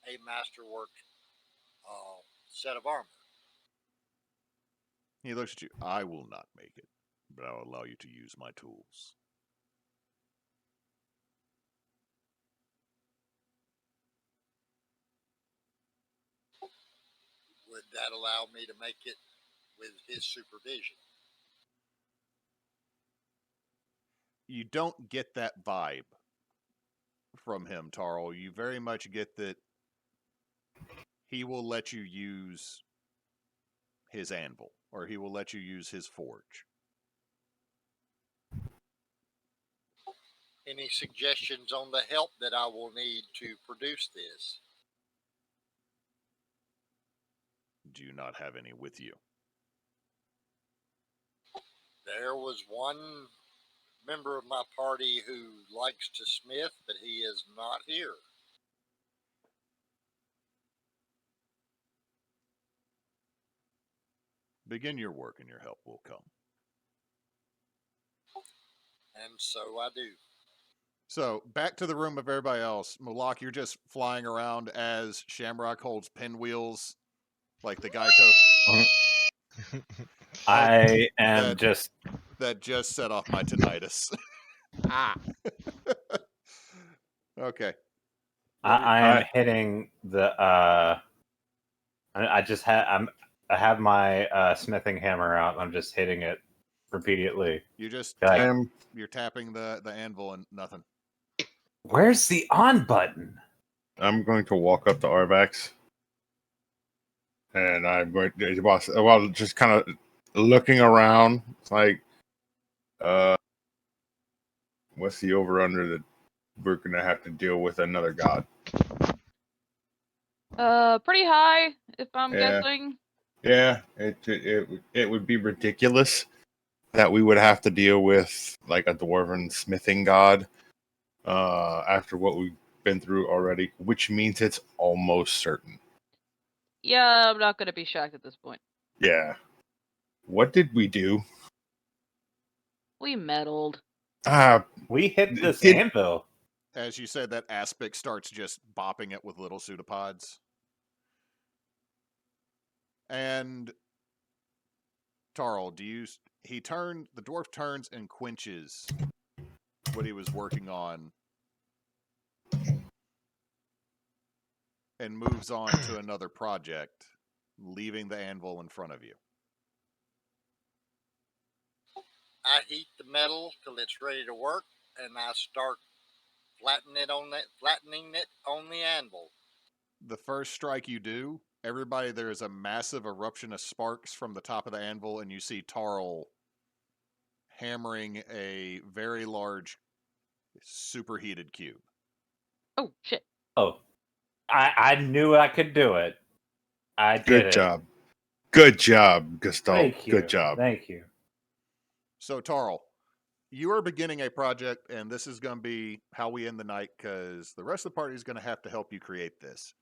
a masterwork set of armor? He looks at you. I will not make it, but I will allow you to use my tools. Would that allow me to make it with his supervision? You don't get that vibe from him, Tarl. You very much get that he will let you use his anvil, or he will let you use his forge. Any suggestions on the help that I will need to produce this? Do you not have any with you? There was one member of my party who likes to smith, but he is not here. Begin your work and your help will come. And so I do. So, back to the room of everybody else. Mulak, you're just flying around as Shamrock holds pinwheels, like the Geico. I am that- just. That just set off my tinnitus. Okay. I am hitting the. I have my smithing hammer out. I'm just hitting it repeatedly. You just Like, you're tapping the anvil and nothing. where's the on button? I'm going to walk up to Arvax, and I'm going to, while just kind of looking around. It's like, what's the over under that we're gonna have to deal with another god? Pretty high, if I'm Yeah. guessing. Yeah, it would be ridiculous that we would have to deal with like a dwarven smithing god after what we've been through already, which means it's almost certain. Yeah, I'm not gonna be shocked at this point. Yeah. What did we do? We meddled. We hit this Did- anvil. As you said, that aspic starts just bopping it with little pseudopods. And Tarl, the dwarf turns and quenches what he was working on and moves on to another project, leaving the anvil in front of you. I heat the metal till it's ready to work, and I start flattening it on the anvil. The first strike you do, everybody, there is a massive eruption of sparks from the top of the anvil, and you see Tarl hammering a very large, superheated cube. Oh, shit. Oh, I knew I could do it. I did Good it. job. Good job, Gestalt. Thank you. Good job. Thank you. So, Tarl, you are beginning a project, and this is going to be how we end the night, because the rest of the party is going to have to help you create this.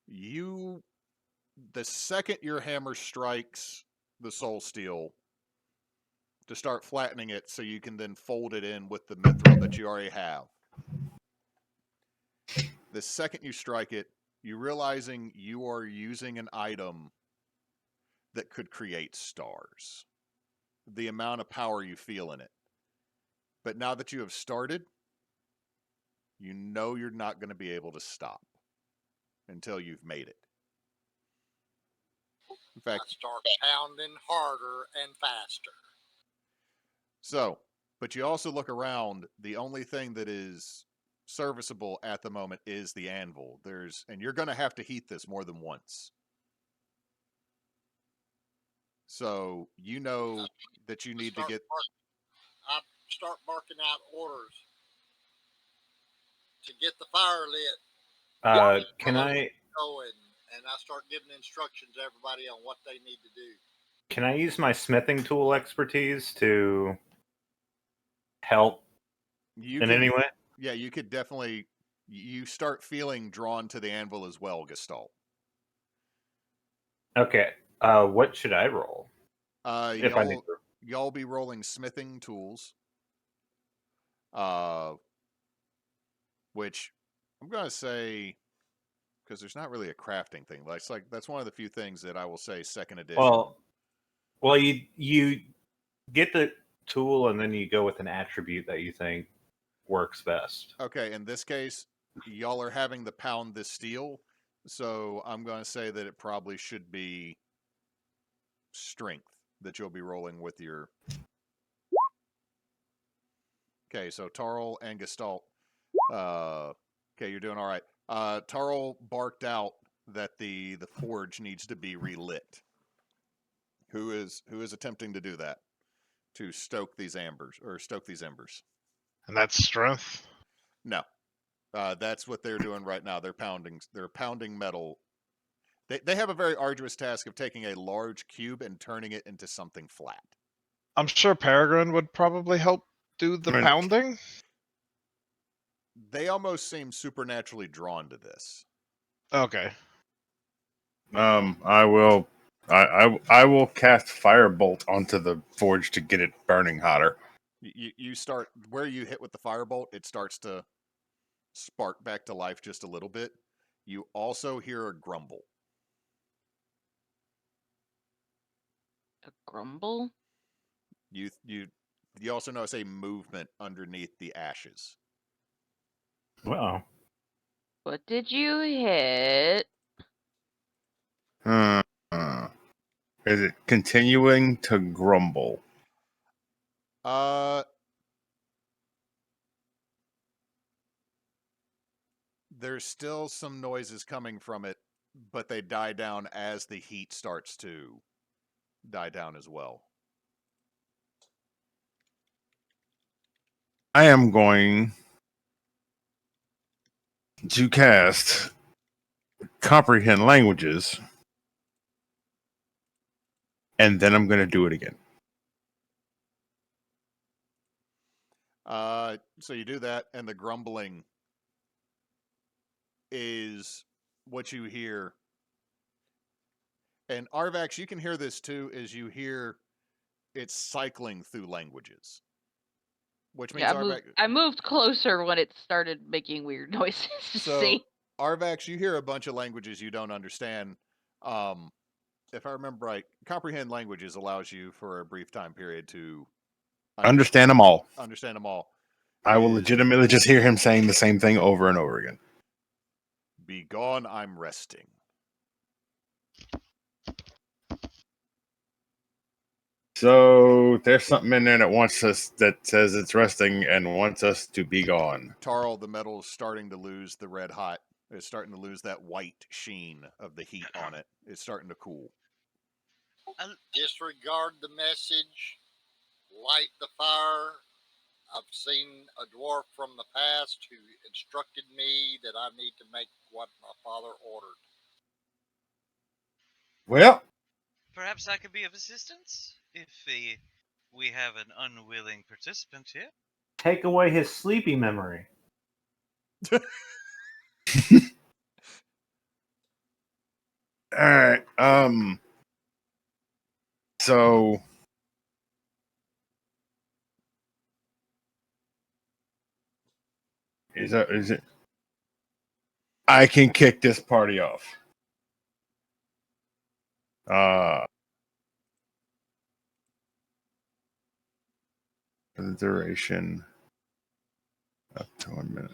The second your hammer strikes the soul steel, to start flattening it so you can then fold it in with the mithril that you already have. The second you strike it, you realizing you are using an item that could create stars. The amount of power you feel in it. But now that you have started, you know you're not going to be able to stop until you've made it. In fact, I start pounding harder and faster. So, but you also look around. The only thing that is serviceable at the moment is the anvil. And you're going to have to heat this more than once. So you know that you need to get. I start barking out orders to get the fire lit. Can I Going, and I start giving instructions to everybody on what they need to do. can I use my smithing tool expertise to help You in can, any way? yeah, you could definitely. You start feeling drawn to the anvil as well, Gestalt. Okay. What should I roll? If I need to. Y'all be rolling smithing tools. Which I'm gonna say, because there's not really a crafting thing. That's one of the few things that I will say second edition. Well, you get the tool and then you go with an attribute that you think works best. Okay, in this case, y'all are having to pound this steel, so I'm going to say that it probably should be strength that you'll be rolling with your. Okay, so Tarl and Gestalt. Okay, you're doing all right. Tarl barked out that the forge needs to be relit. Who is attempting to do that? To stoke these embers. And that's strength. No. That's what they're doing right now. They're pounding metal. They have a very arduous task of taking a large cube and turning it into something flat. I'm sure Peregrine would probably help do the pounding. They almost seem supernaturally drawn to this. Okay. I will cast firebolt onto the forge to get it burning hotter. You start where you hit with the firebolt, it starts to spark back to life just a little bit. You also hear a grumble. A grumble? You also notice a movement underneath the ashes. Wow. What did you hit? Is it continuing to grumble? There's still some noises coming from it, but they die down as the heat starts to die down as well. I am going to cast Comprehend Languages, and then I'm going to do it again. So you do that, and the grumbling is what you hear. And Arvax, you can hear this too, as you hear it's cycling through languages. Which means I moved closer when it started making weird noises. So Arvax, you hear a bunch of languages you don't understand. If I remember right, comprehend languages allows you for a brief time period to understand them all. Understand them all. I will legitimately just hear him saying the same thing over and over again. Be gone, I'm resting. So there's something in there that says it's resting and wants us to be gone. Tarl, the metal is starting to lose the red hot. It's starting to lose that white sheen of the heat on it. It's starting to cool. Disregard the message. Light the fire. I've seen a dwarf from the past who instructed me that I need to make what my father ordered. Well, perhaps I could be of assistance if we have an unwilling participant here. Take away his sleepy memory. All right. So is it? I can kick this party off. For the duration up to 1 minute.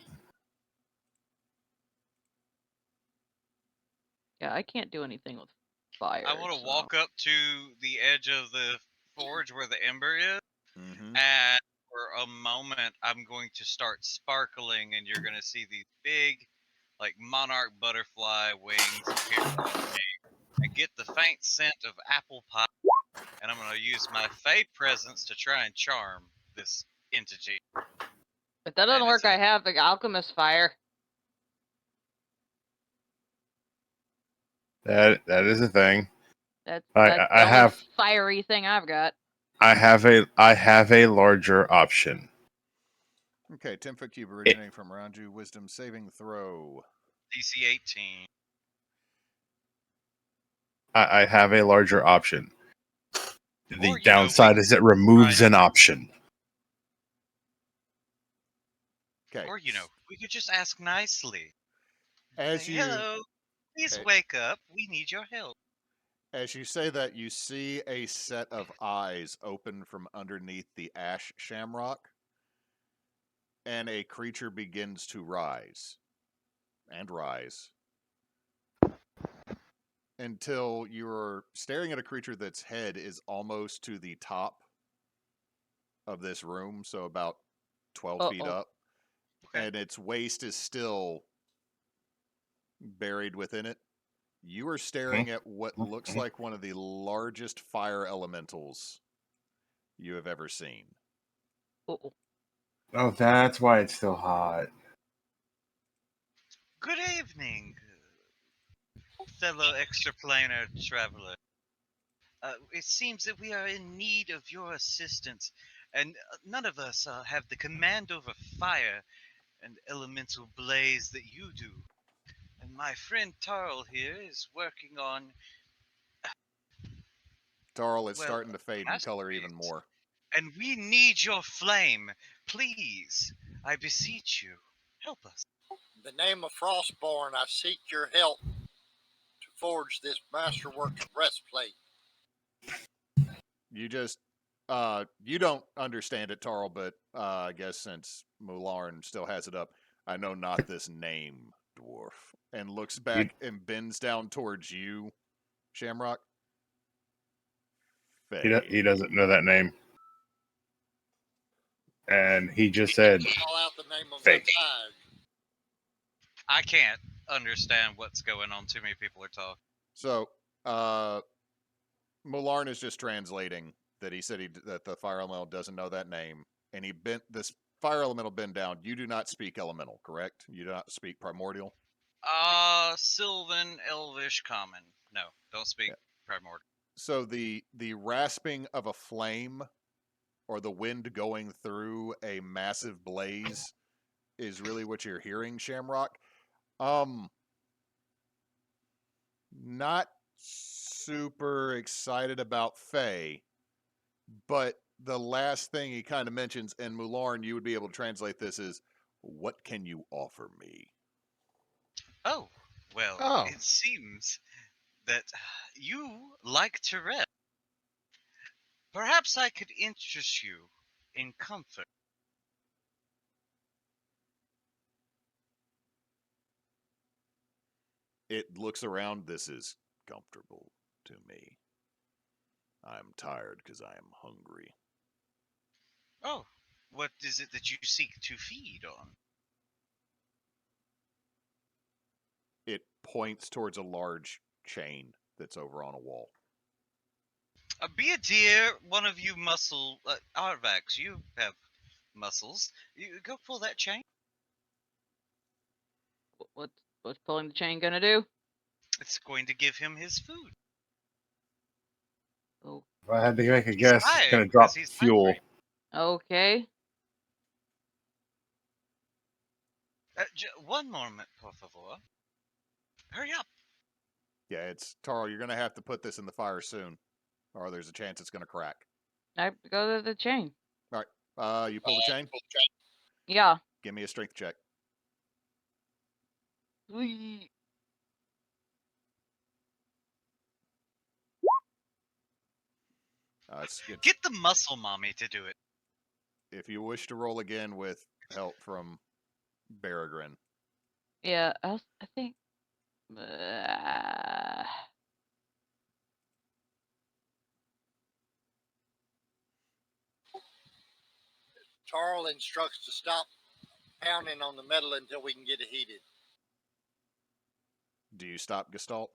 Yeah, I can't do anything with fire. I want to walk up to the edge of the forge where the ember is, And for a moment, I'm going to start sparkling, and you're going to see these big, like monarch butterfly wings appear on me, and get the faint scent of apple pie. And I'm going to use my Fey presence to try and charm this entity. If that doesn't And it's work, I have the alchemist fire. That is a thing. That's I the I only have fiery thing I've got. I have a larger option. Okay, 10-foot cube originating from around you. Wisdom saving throw. DC 18. I have a larger option. The Or, downside is it removes an option. Okay. Or, we could just ask nicely. As Like, you hello, please eh, wake up. We need your help. as you say that, you see a set of eyes open from underneath the ash shamrock, and a creature begins to rise and rise until you're staring at a creature that's head is almost to the top of this room, so about 12 feet up, Okay. and its waist is still buried within it. You are staring at what looks like one of the largest fire elementals you have ever seen. Uh-oh. Oh, that's why it's still hot. Good evening, fellow extraplanar traveler. It seems that we are in need of your assistance, and none of us have the command over fire and elemental blaze that you do. And my friend Tarl here is working on, Tarl, it's well, starting to fade in color even masterpiece. more. And we need your flame. Please, I beseech you, help us. In the name of Frostborn, I seek your help to forge this masterwork breastplate. You just you don't understand it, Tarl, but I guess since Mularn still has it up, I know not this name, dwarf. And looks back and bends down towards you, Shamrock. He doesn't know that name. And he just said Call out the name of fake. the thaig. I can't understand what's going on. Too many people are talking. So, Mularn is just translating that he said that the fire elemental doesn't know that name, and he bent this fire elemental bend down. You do not speak elemental, correct? You do not speak primordial. Sylvan, Elvish, Common. No, don't speak Yeah. Primordial. So the rasping of a flame or the wind going through a massive blaze is really what you're hearing, Shamrock. Not super excited about Faye, but the last thing he kind of mentions, and Mularn, you would be able to translate this as, "What can you offer me?" Oh, well, Oh. it seems that you like to rest. Perhaps I could interest you in comfort. It looks around. This is comfortable to me. I'm tired because I am hungry. Oh, what is it that you seek to feed on? It points towards a large chain that's over on a wall. Be a dear, one of you muscle, Arvax, you have muscles. You go pull that chain. What's pulling the chain gonna do? It's going to give him his food. Oh, If I had to make a He's guess, it's tired gonna drop because he's fuel. hungry. okay. One moment, por favor. Hurry up. Yeah, it's Tarl. You're gonna have to put this in the fire soon, or there's a chance it's gonna crack. I go to the chain. All right. You pull the chain. Yeah. Give me a strength check. Whee. Get the muscle mommy to do it. If you wish to roll again with help from Peregrine. Yeah, I think. Tarl instructs to stop pounding on the metal until we can get it heated. Do you stop Gestalt?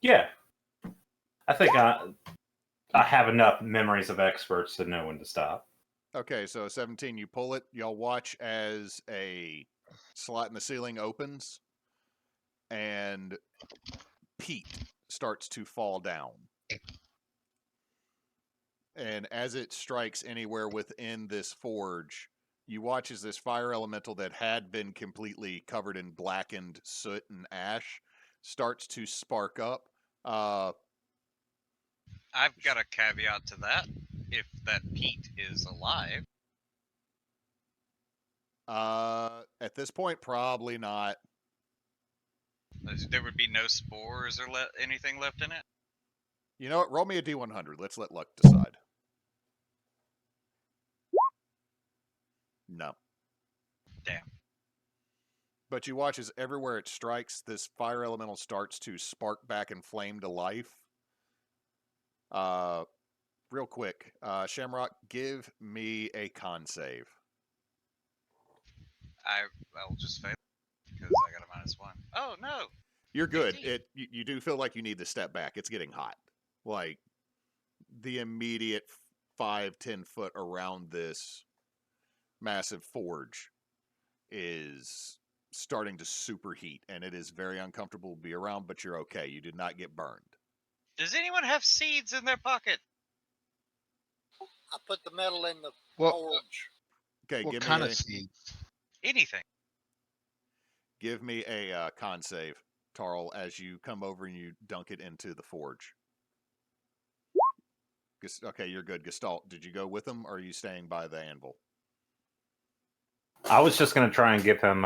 Yeah. I think I have enough memories of experts to know when to stop. Okay, so 17, you pull it. Y'all watch as a slot in the ceiling opens and peat starts to fall down. And as it strikes anywhere within this forge, you watch as this fire elemental that had been completely covered in blackened soot and ash starts to spark up. I've got a caveat to that. If that peat is alive. At this point, probably not. There would be no spores or anything left in it? You know what? Roll me a D100. Let's let luck decide. No. Damn. But you watch as everywhere it strikes, this fire elemental starts to spark back and flame to life. Real quick, Shamrock, give me a con save. I'll just fail because I got a -1. Oh no! You're good. 18. You do feel like you need to step back. It's getting hot. Like the immediate 5-10 foot around this massive forge is starting to superheat, and it is very uncomfortable to be around, but you're okay. You did not get burned. Does anyone have seeds in their pocket? I put the metal in the What, forge. Okay, what give kind me of seeds? Anything. give me a con save, Tarl, as you come over and you dunk it into the forge. Okay, you're good. Gestalt, did you go with him, or are you staying by the anvil? I was just going to try and give him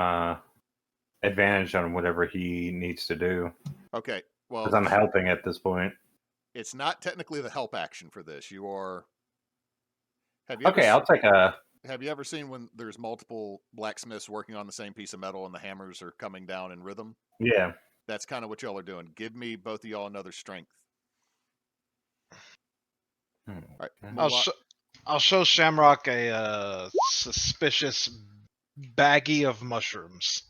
advantage on whatever he needs to do. Okay, well, Because I'm helping at this point. it's not technically the help action for this. You are. Have you Okay, ever, I'll take a... Have you ever seen when there's multiple blacksmiths working on the same piece of metal and the hammers are coming down in rhythm? Yeah. That's kind of what y'all are doing. Give me both of y'all another strength. All right, I'll show Shamrock a suspicious baggie of mushrooms.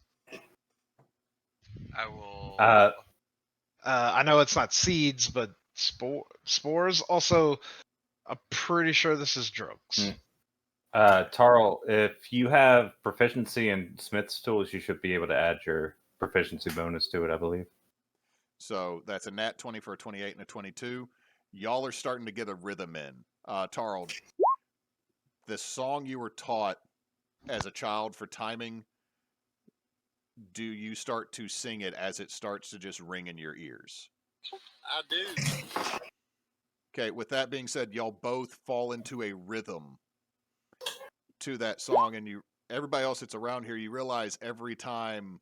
I will. I know it's not seeds, but spores. Also, I'm pretty sure this is drugs. Tarl, if you have proficiency in Smith's tools, you should be able to add your proficiency bonus to it, I believe. So that's a nat 20 for a 28 and a 22. Y'all are starting to get a rhythm in. Tarl, the song you were taught as a child for timing, do you start to sing it as it starts to just ring in your ears? I do. Okay, with that being said, y'all both fall into a rhythm to that song, and everybody else that's around here, you realize every time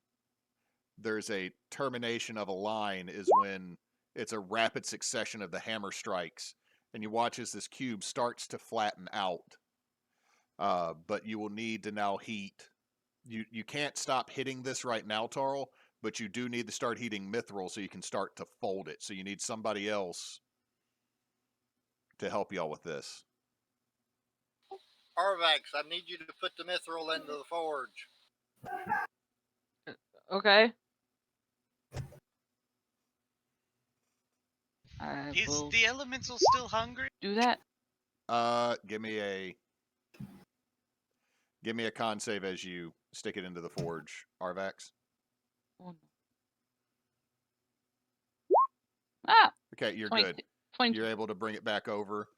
there's a termination of a line is when it's a rapid succession of the hammer strikes, and you watch as this cube starts to flatten out. But you will need to now heat. You can't stop hitting this right now, Tarl, but you do need to start heating mithril so you can start to fold it. So you need somebody else to help y'all with this. Arvax, I need you to put the mithril into the forge. Okay. Is the elemental still hungry? Do that. Give me a con save as you stick it into the forge, Arvax. Oh, no. Ah. Okay, you're 20, good. 20. You're able to bring it back over.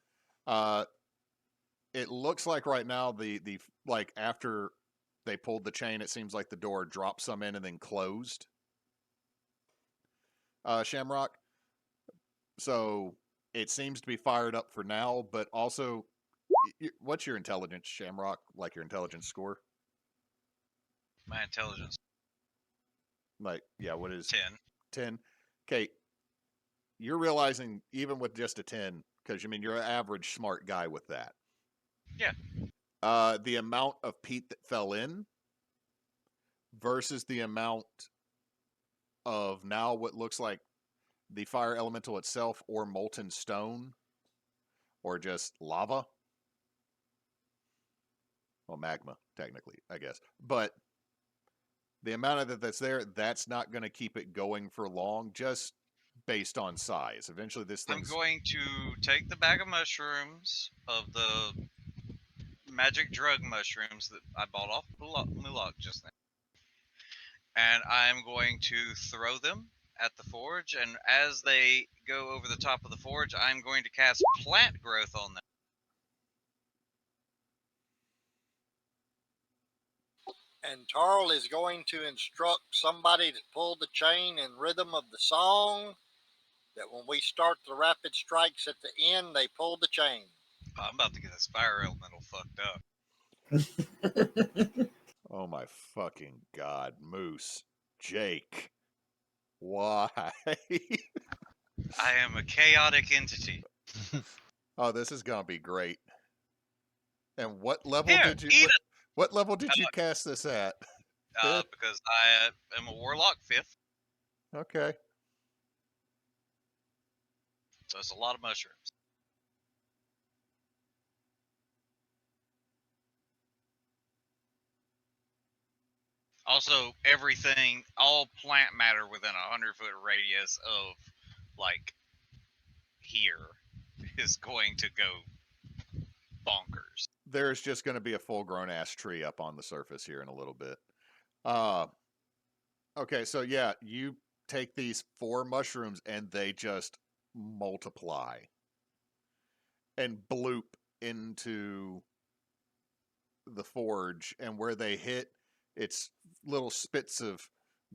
It looks like right now the like after they pulled the chain, it seems like the door dropped some in and then closed. Shamrock. So it seems to be fired up for now, but also, what's your intelligence, Shamrock? Like your intelligence score? My intelligence. Like, yeah, what is 10. 10? Okay, you're realizing even with just a 10, because, I mean, you're an average smart guy with that. Yeah. The amount of peat that fell in versus the amount of now what looks like the fire elemental itself or molten stone or just lava. Well, magma, technically, I guess. But the amount of that's there, that's not going to keep it going for long, just based on size. Eventually, this I'm thing's... going to take the bag of mushrooms, of the magic drug mushrooms that I bought off Mulak just now, and I'm going to throw them at the forge, and as they go over the top of the forge, I'm going to cast plant growth on them. And Tarl is going to instruct somebody to pull the chain in rhythm of the song, that when we start the rapid strikes at the end, they pull the chain. I'm about to get this fire elemental fucked up. Oh my fucking god, Moose. Jake. Why? I am a chaotic entity. Oh, this is gonna be great. And what level Here, did you eat what level did you cast this at? it! Because I am a warlock 5th, Okay. so it's a lot of mushrooms. Also, everything, all plant matter within a 100-foot radius of, like, here is going to go bonkers. There's just gonna be a full grown ass tree up on the surface here in a little bit. Okay, so yeah, you take these 4 mushrooms and they just multiply and bloop into the forge, and where they hit, it's little spits of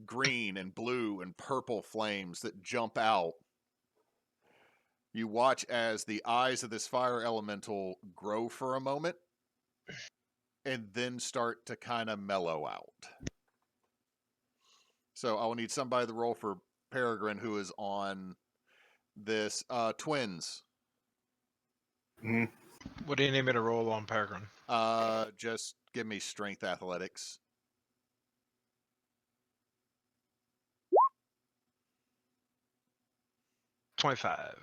green and blue and purple flames that jump out. You watch as the eyes of this fire elemental grow for a moment and then start to kind of mellow out. So I will need somebody to roll for Peregrine, who is on this twins. What do you need me to roll on Peregrine? Just give me strength athletics. $25.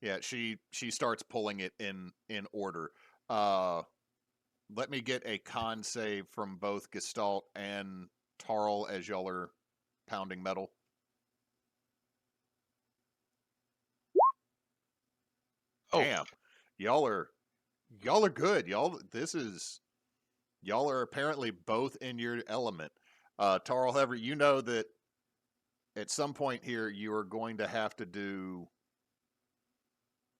Yeah, she starts pulling it in order. Let me get a con save from both Gestalt and Tarl as y'all are pounding metal. Oh. Damn, y'all are good. Y'all are apparently both in your element. Tarl, however, you know that at some point here you are going to have to do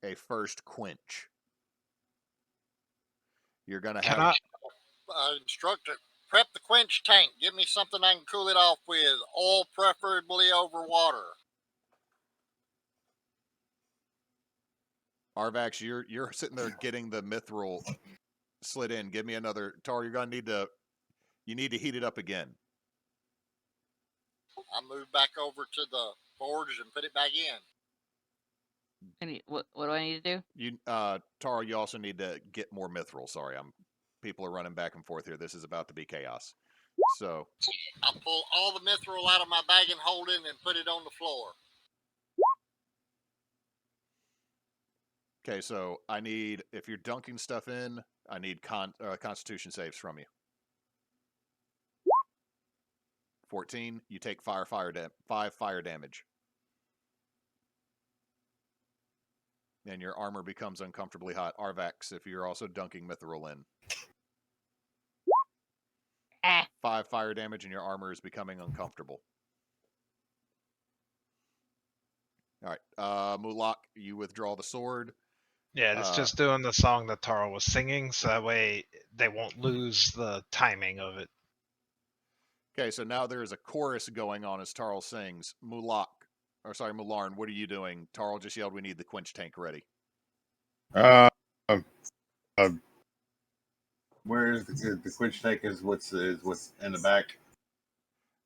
a first quench. You're going to have... Instructor, prep the quench tank. Give me something I can cool it off with. Oil preferably over water. Arvax, you're sitting there getting the mithril slid in. Give me another. Tar, you're going to need to heat it up again. I move back over to the forge and put it back in. What do I need to do? You, Tarl, you also need to get more mithril. Sorry, people are running back and forth here. This is about to be chaos. So I pull all the mithril out of my bag and hold it and put it on the floor. Okay, so I need, if you're dunking stuff in, I need constitution saves from you. 14, you take 5 fire damage. And your armor becomes uncomfortably hot. Arvax, if you're also dunking mithril in. 5 fire damage and your armor is becoming uncomfortable. All right, Mulak, you withdraw the sword. Yeah, it's just doing the song that Tarl was singing, so that way they won't lose the timing of it. Okay, so now there is a chorus going on as Tarl sings. Mularn, what are you doing? Tarl just yelled, "We need the quench tank ready." Where is the quench tank? Is what's in the back?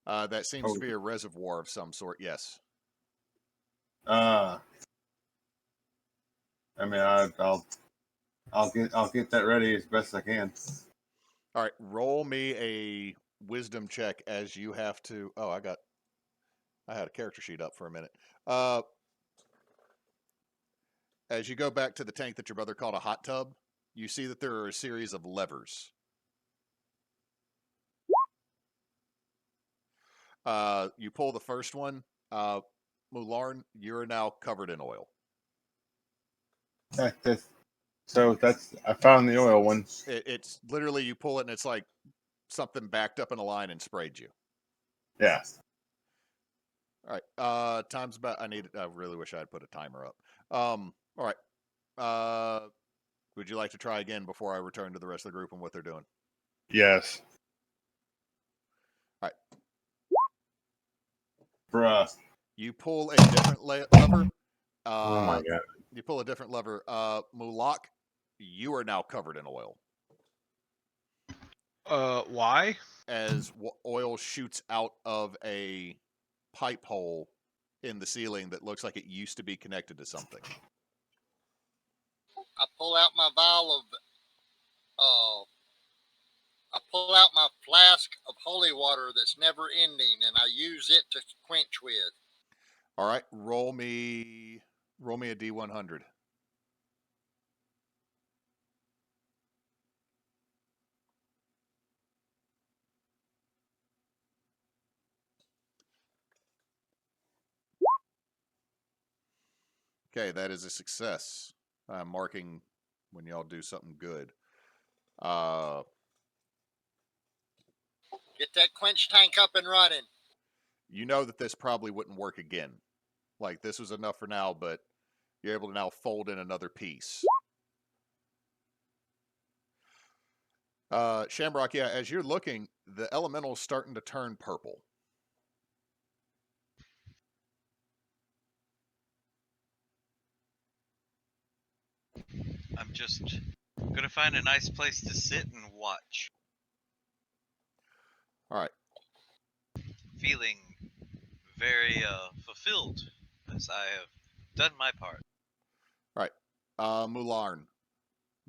That seems to be a reservoir of some sort. Yes. I mean, I'll get that ready as best I can. All right, roll me a wisdom check as you have to. Oh, I had a character sheet up for a minute. As you go back to the tank that your brother called a hot tub, you see that there are a series of levers. You pull the first one. Mularn, you're now covered in oil. So that's I found the oil one. It's literally you pull it and it's like something backed up in a line and sprayed you. Yeah. All right. Time's about. I really wish I had put a timer up. All right. Would you like to try again before I return to the rest of the group and what they're doing? Yes. All right. Bruh. You pull a different lever. Oh my god. You pull a different lever. Mulak, you are now covered in oil. Why? As oil shoots out of a pipe hole in the ceiling that looks like it used to be connected to something. I pull out my vial of, I pull out my flask of holy water that's never ending, and I use it to quench with. All right, roll me a D100. Okay, that is a success. I'm marking when y'all do something good. Get that quench tank up and running. You know that this probably wouldn't work again. Like, this was enough for now, but you're able to now fold in another piece. Shamrock, yeah, as you're looking, the elemental's starting to turn purple. I'm just gonna find a nice place to sit and watch. All right. Feeling very fulfilled as I have done my part. All right. Mularn.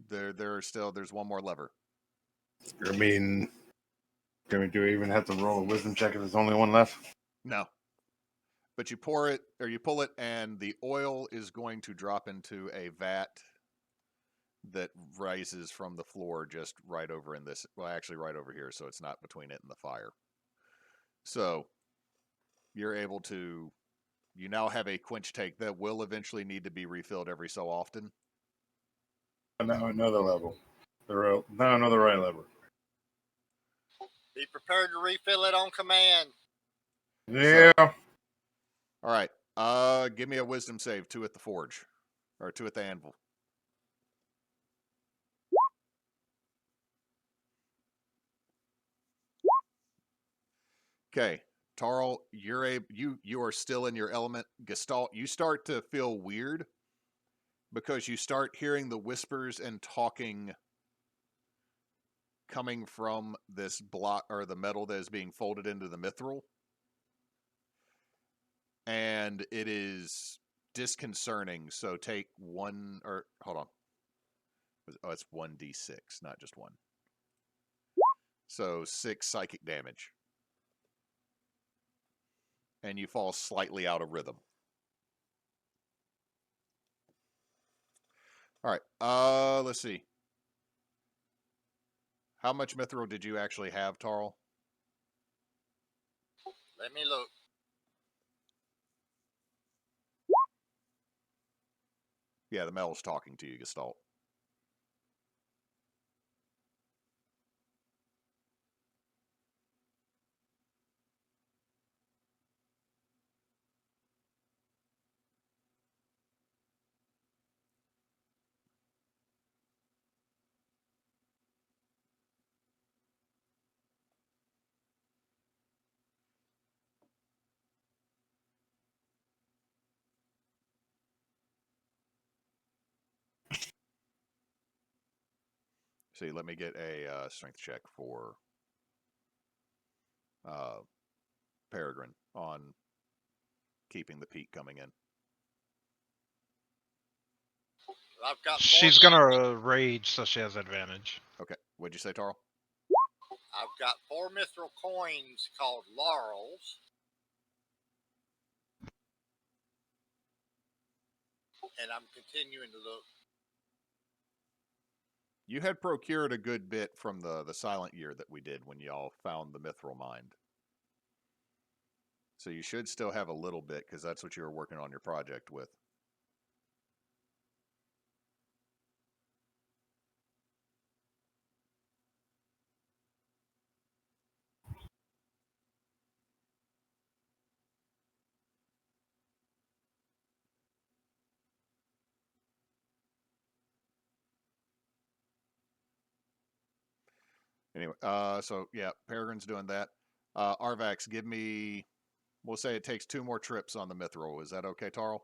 There's one more lever. I mean, do we even have to roll a wisdom check if there's only one left? No. But you pour it, or you pull it, and the oil is going to drop into a vat that rises from the floor just right over in this, well, actually right over here, so it's not between it and the fire. So you're able to, you now have a quench tank that will eventually need to be refilled every so often. Now another level. Now another right lever. Be prepared to refill it on command. Yeah. All right. Give me a wisdom save, 2 at the forge. Or 2 at the anvil. Okay. Tarl, you are still in your element. Gestalt, you start to feel weird because you start hearing the whispers and talking coming from this block or the metal that is being folded into the mithril. And it is disconcerting. So take one, or hold on. Oh, it's 1d6, not just 1. So 6 psychic damage. And you fall slightly out of rhythm. All right. Let's see. How much mithril did you actually have, Tarl? Let me look. Yeah, the metal's talking to you, Gestalt. See, let me get a strength check for Peregrine on keeping the peak coming in. I've got. She's gonna rage, so she has advantage. Okay. What'd you say, Tarl? I've got 4 mithril coins called laurels. And I'm continuing to look. You had procured a good bit from the silent year that we did when y'all found the mithril mine. So you should still have a little bit because that's what you were working on your project with. Anyway, so yeah, Peregrine's doing that. Arvax, give me. We'll say it takes 2 more trips on the mithril. Is that okay, Tarl?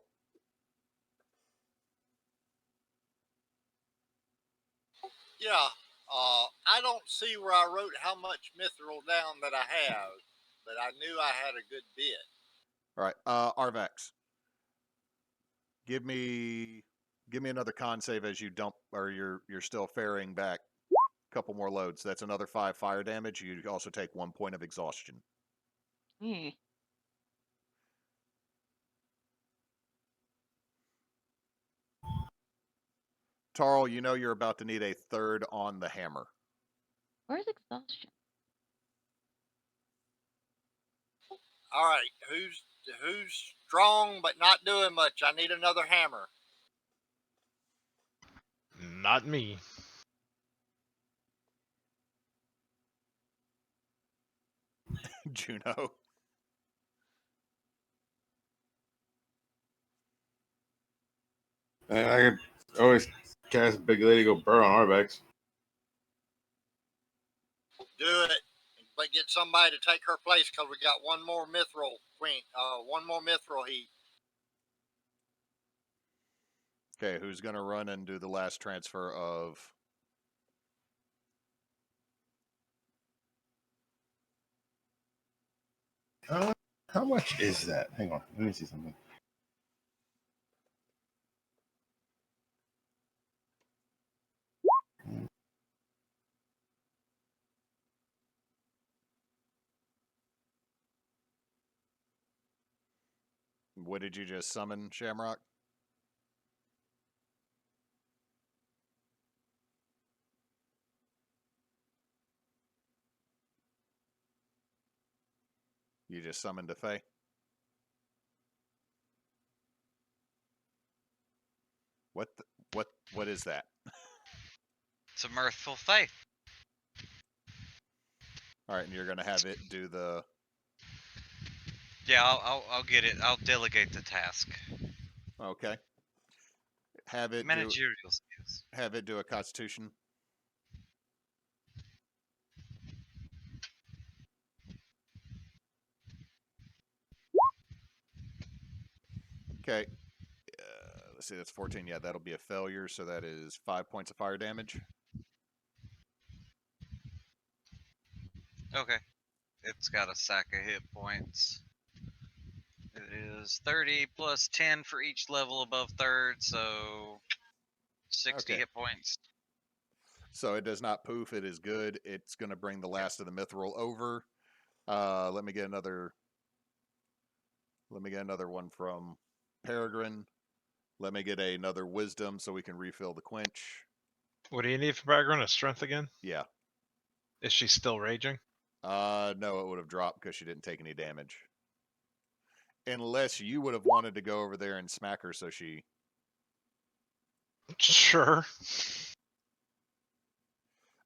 Yeah. I don't see where I wrote how much mithril down that I have, but I knew I had a good bit. All right, Arvax, give me another con save as you dump, or you're still ferrying back a couple more loads. That's another 5 fire damage. You also take 1 point of exhaustion. Yeah. Tarl, you know you're about to need a 3rd on the hammer. Where's exhaustion? All right, who's strong but not doing much? I need another hammer. Not me. Juno. And I could always cast Big Lady go burr on Arvax. Do it, but get somebody to take her place because we got one more mithril queen. One more mithril heat. Okay, who's going to run and do the last transfer of... How much is that? Hang on, let me see something. What did you just summon, Shamrock? You just summoned a Fae? What is that? It's a mirthful faith. All right, and you're going to have it do the... Yeah, I'll get it. I'll delegate the task. Okay. Have it Managerial skills. Have it do a Constitution. Okay. Let's see, that's 14. Yeah, that'll be a failure, so that is 5 points of fire damage. Okay. It's got a sack of hit points. It is 30 plus 10 for each level above 3rd, so 60 Okay. hit points. So it does not poof. It is good. It's going to bring the last of the mithril over. Let me get another one from Peregrine. Let me get another wisdom so we can refill the quench. What do you need for background? A strength again? Yeah. Is she still raging? No, it would have dropped because she didn't take any damage. Unless you would have wanted to go over there and smack her so she... Sure.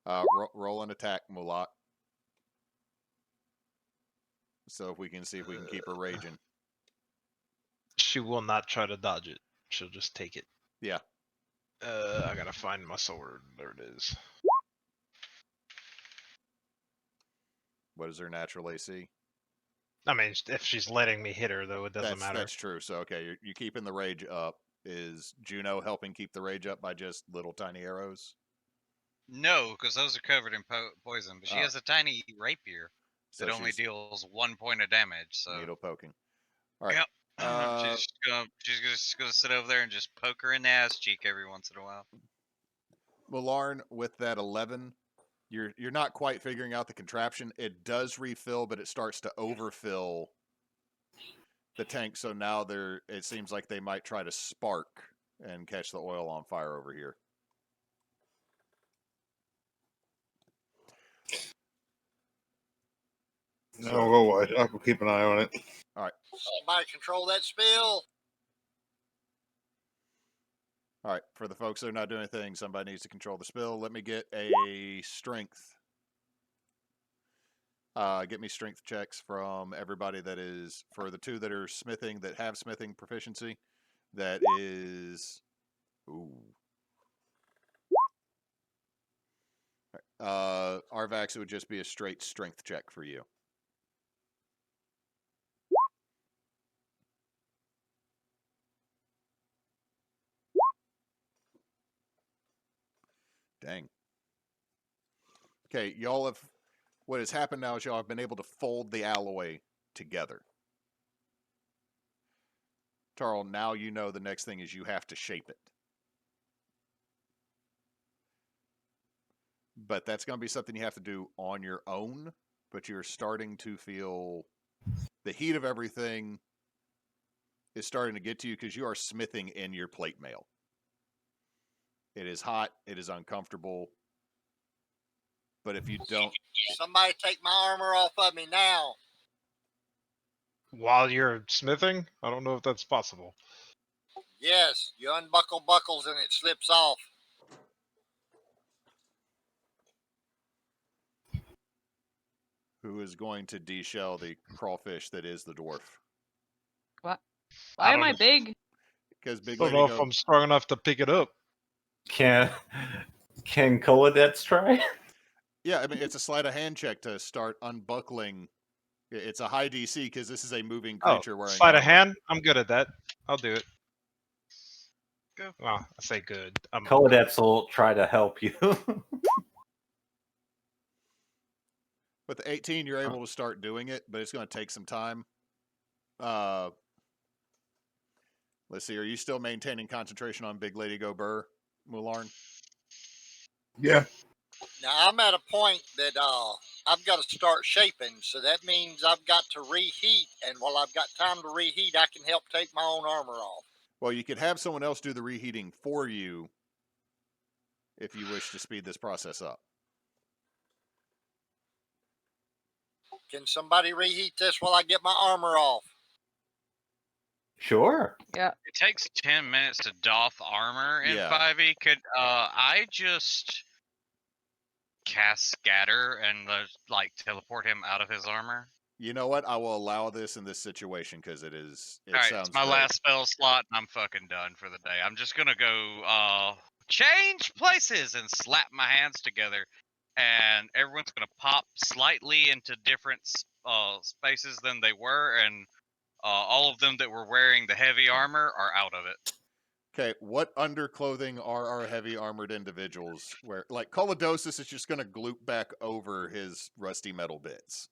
Roll an attack, Mulak. So if we can see if we can keep her raging. She will not try to dodge it. She'll just take it. Yeah. I gotta find my sword. There it is. What is her natural AC? I mean, if she's letting me hit her, though, it doesn't matter. That's true. So, okay, you're keeping the rage up. Is Juno helping keep the rage up by just little tiny arrows? No, because those are covered in poison. But she Oh. has a tiny rapier So that only she's deals 1 point of damage. So needle poking. All right. Yep. She's just gonna sit over there and just poke her in the ass cheek every once in a while. Millarn, with that 11, you're not quite figuring out the contraption. It does refill, but it starts to overfill the tank. So now it seems like they might try to spark and catch the oil on fire over here. No, go watch. I'll keep an eye on it. All right. Somebody control that spill. All right. For the folks that are not doing anything, somebody needs to control the spill. Let me get a strength. Get me strength checks from everybody that is, for the 2 that are smithing, that have smithing proficiency. That is, ooh. Arvax, it would just be a straight strength check for you. Dang. Okay, y'all have, what has happened now is y'all have been able to fold the alloy together. Tarl, now you know the next thing is you have to shape it. But that's going to be something you have to do on your own, but you're starting to feel the heat of everything is starting to get to you because you are smithing in your plate mail. It is hot, it is uncomfortable, but if you don't... Somebody take my armor off of me now. While you're smithing, I don't know if that's possible. Yes, you unbuckle buckles and it slips off. Who is going to deshell the crawfish that is the dwarf? What? I Why am don't I know. big? Because Big I don't know Lady if Go... I'm strong enough to pick it up. Can Colodets try? Yeah, I mean, it's a sleight of hand check to start unbuckling. It's a high DC because this is a moving creature wearing Sleight of armor. hand? I'm good at that. I'll do it. Go. Well, I say good. Colodets will try to help you. With the 18, you're able to start doing it, but it's going to take some time. Let's see. Are you still maintaining concentration on Big Lady Go Burr, Mularn? Yeah. Now I'm at a point that I've got to start shaping, so that means I've got to reheat, and while I've got time to reheat, I can help take my own armor off. Well, you could have someone else do the reheating for you if you wish to speed this process up. Can somebody reheat this while I get my armor off? Sure. Yeah. It takes 10 minutes to doff armor in Yeah. 5e. Could I just cast scatter and like teleport him out of his armor? You know what? I will allow this in this situation because it All right, sounds it's my great. last spell slot, and I'm fucking done for the day. I'm just gonna go change places and slap my hands together, and everyone's gonna pop slightly into different spaces than they were, and all of them that were wearing the heavy armor are out of it. Okay, what underclothing are our heavy armored individuals wear? Like, Colodosis is just going to gloop back over his rusty metal bits.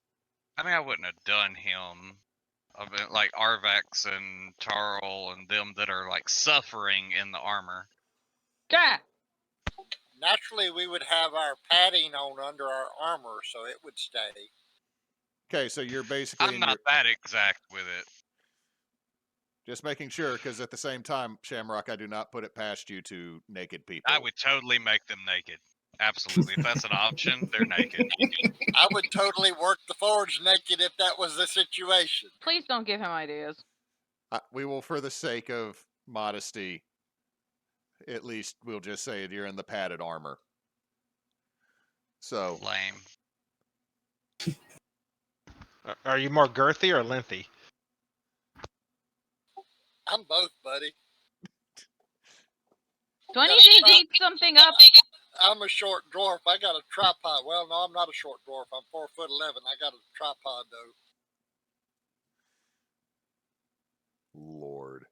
I mean, I wouldn't have done him. I mean, like Arvax and Tarl and them that are like suffering in the armor. Yeah. Naturally, we would have our padding on under our armor, so it would stay. Okay, so you're basically... I'm not that exact with it. Just making sure, because at the same time, Shamrock, I do not put it past you to naked people. I would totally make them naked. Absolutely. If that's an option, they're naked. I would totally work the forge naked if that was the situation. Please don't give him ideas. We will, for the sake of modesty, at least we'll just say you're in the padded armor. So... Lame. Are you more girthy or lengthy? I'm both, buddy. Do I need to heat something up? I'm a short dwarf. I got a tripod. Well, no, I'm not a short dwarf. I'm 4'11". I got a tripod though. Lord.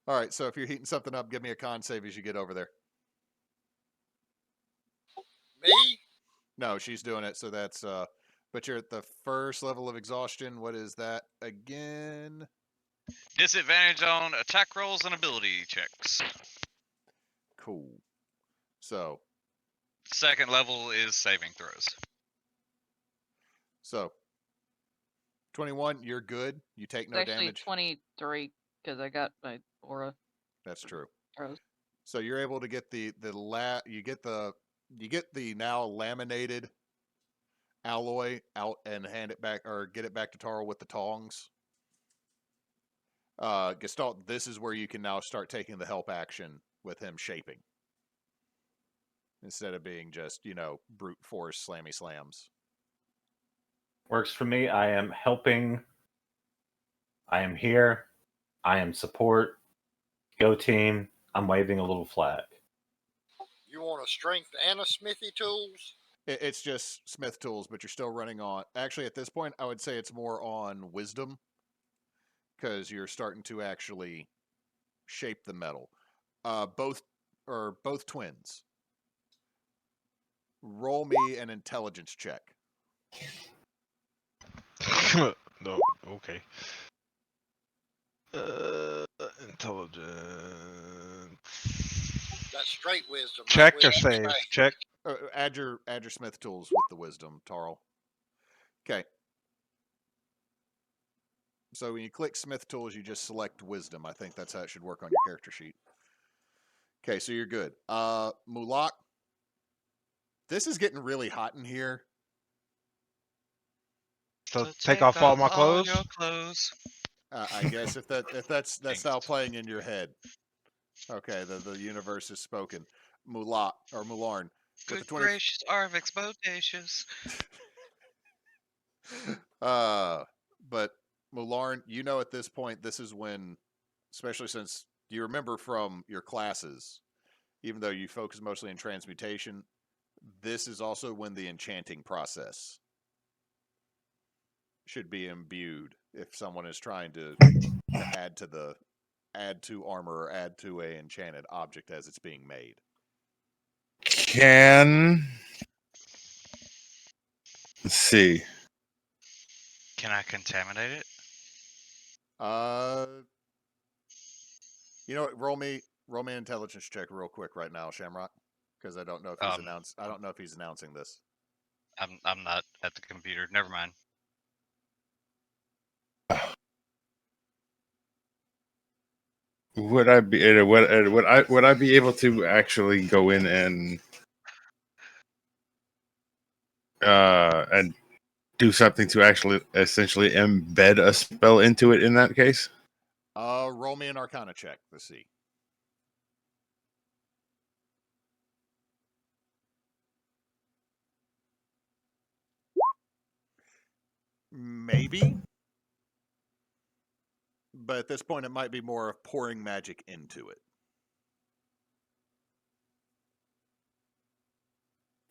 All right, so if you're heating something up, give me a con save as you get over there. Me? No, she's doing it, so that's... But you're at the first level of exhaustion. What is that again? Disadvantage on attack rolls and ability checks. Cool. So... Second level is saving throws. So... 21, you're good. You take no It's actually damage. 23 because I got my aura That's true. throws. So you're able to get you get the now laminated alloy out and hand it back, or get it back to Tarl with the tongs. Gestalt, this is where you can now start taking the help action with him shaping. Instead of being just, brute force slammy slams. Works for me. I am helping. I am here. I am support. Go team. I'm waving a little flag. You want a strength and a smithy tools? It's just smith tools, but you're still running on. Actually, at this point, I would say it's more on wisdom because you're starting to actually shape the metal. Both twins. Roll me an intelligence check. No, okay. Intelligence. That's straight wisdom. not Check or wisdom save? save. Check. Add your smith tools with the wisdom, Tarl. Okay. So when you click smith tools, you just select wisdom. I think that's how it should work on your character sheet. Okay, so you're good. Mulak, this is getting really hot in here. So take off all my clothes. Your clothes. I guess if that's now playing in your head. Okay, the universe has spoken. Mulak or Mularn. Good gracious, Arvax bodacious. But Mularn, at this point, this is when, especially since you remember from your classes, even though you focus mostly in transmutation, this is also when the enchanting process should be imbued if someone is trying to add to armor or add to a enchanted object as it's being made. Let's see. Can I contaminate it? You know what? Roll me an intelligence check real quick right now, Shamrock, because I don't know if he's I don't know if he's announcing this. I'm not at the computer. Never mind. Would I be able to actually go in and do something to actually essentially embed a spell into it in that case? Roll me an Arcana check. Let's see. Maybe. But at this point, it might be more of pouring magic into it.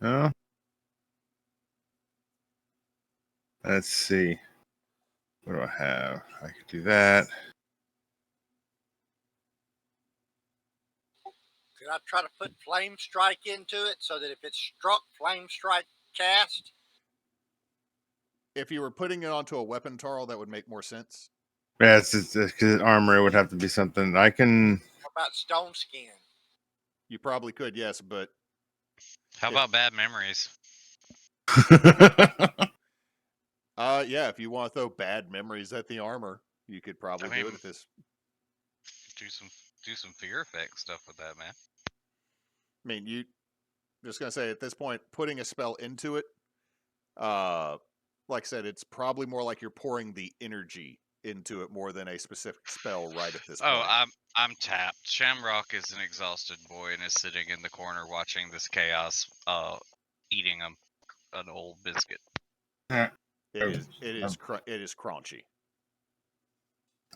Oh. Let's see. What do I have? I could do that. Could I try to put flame strike into it so that if it's struck, flame strike cast? If you were putting it onto a weapon, Tarl, that would make more sense. Yeah, it's because armor it would have to be something I can. What about stone skin? You probably could, yes, but How about bad memories? yeah, if you want to throw bad memories at the armor, you could probably do it at this. Do some fear effect stuff with that, man. I mean, you just gonna say at this point, putting a spell into it, like I said, it's probably more like you're pouring the energy into it more than a specific spell right at this point. Oh, I'm tapped. Shamrock is an exhausted boy and is sitting in the corner watching this chaos, eating an old biscuit. It is crunchy.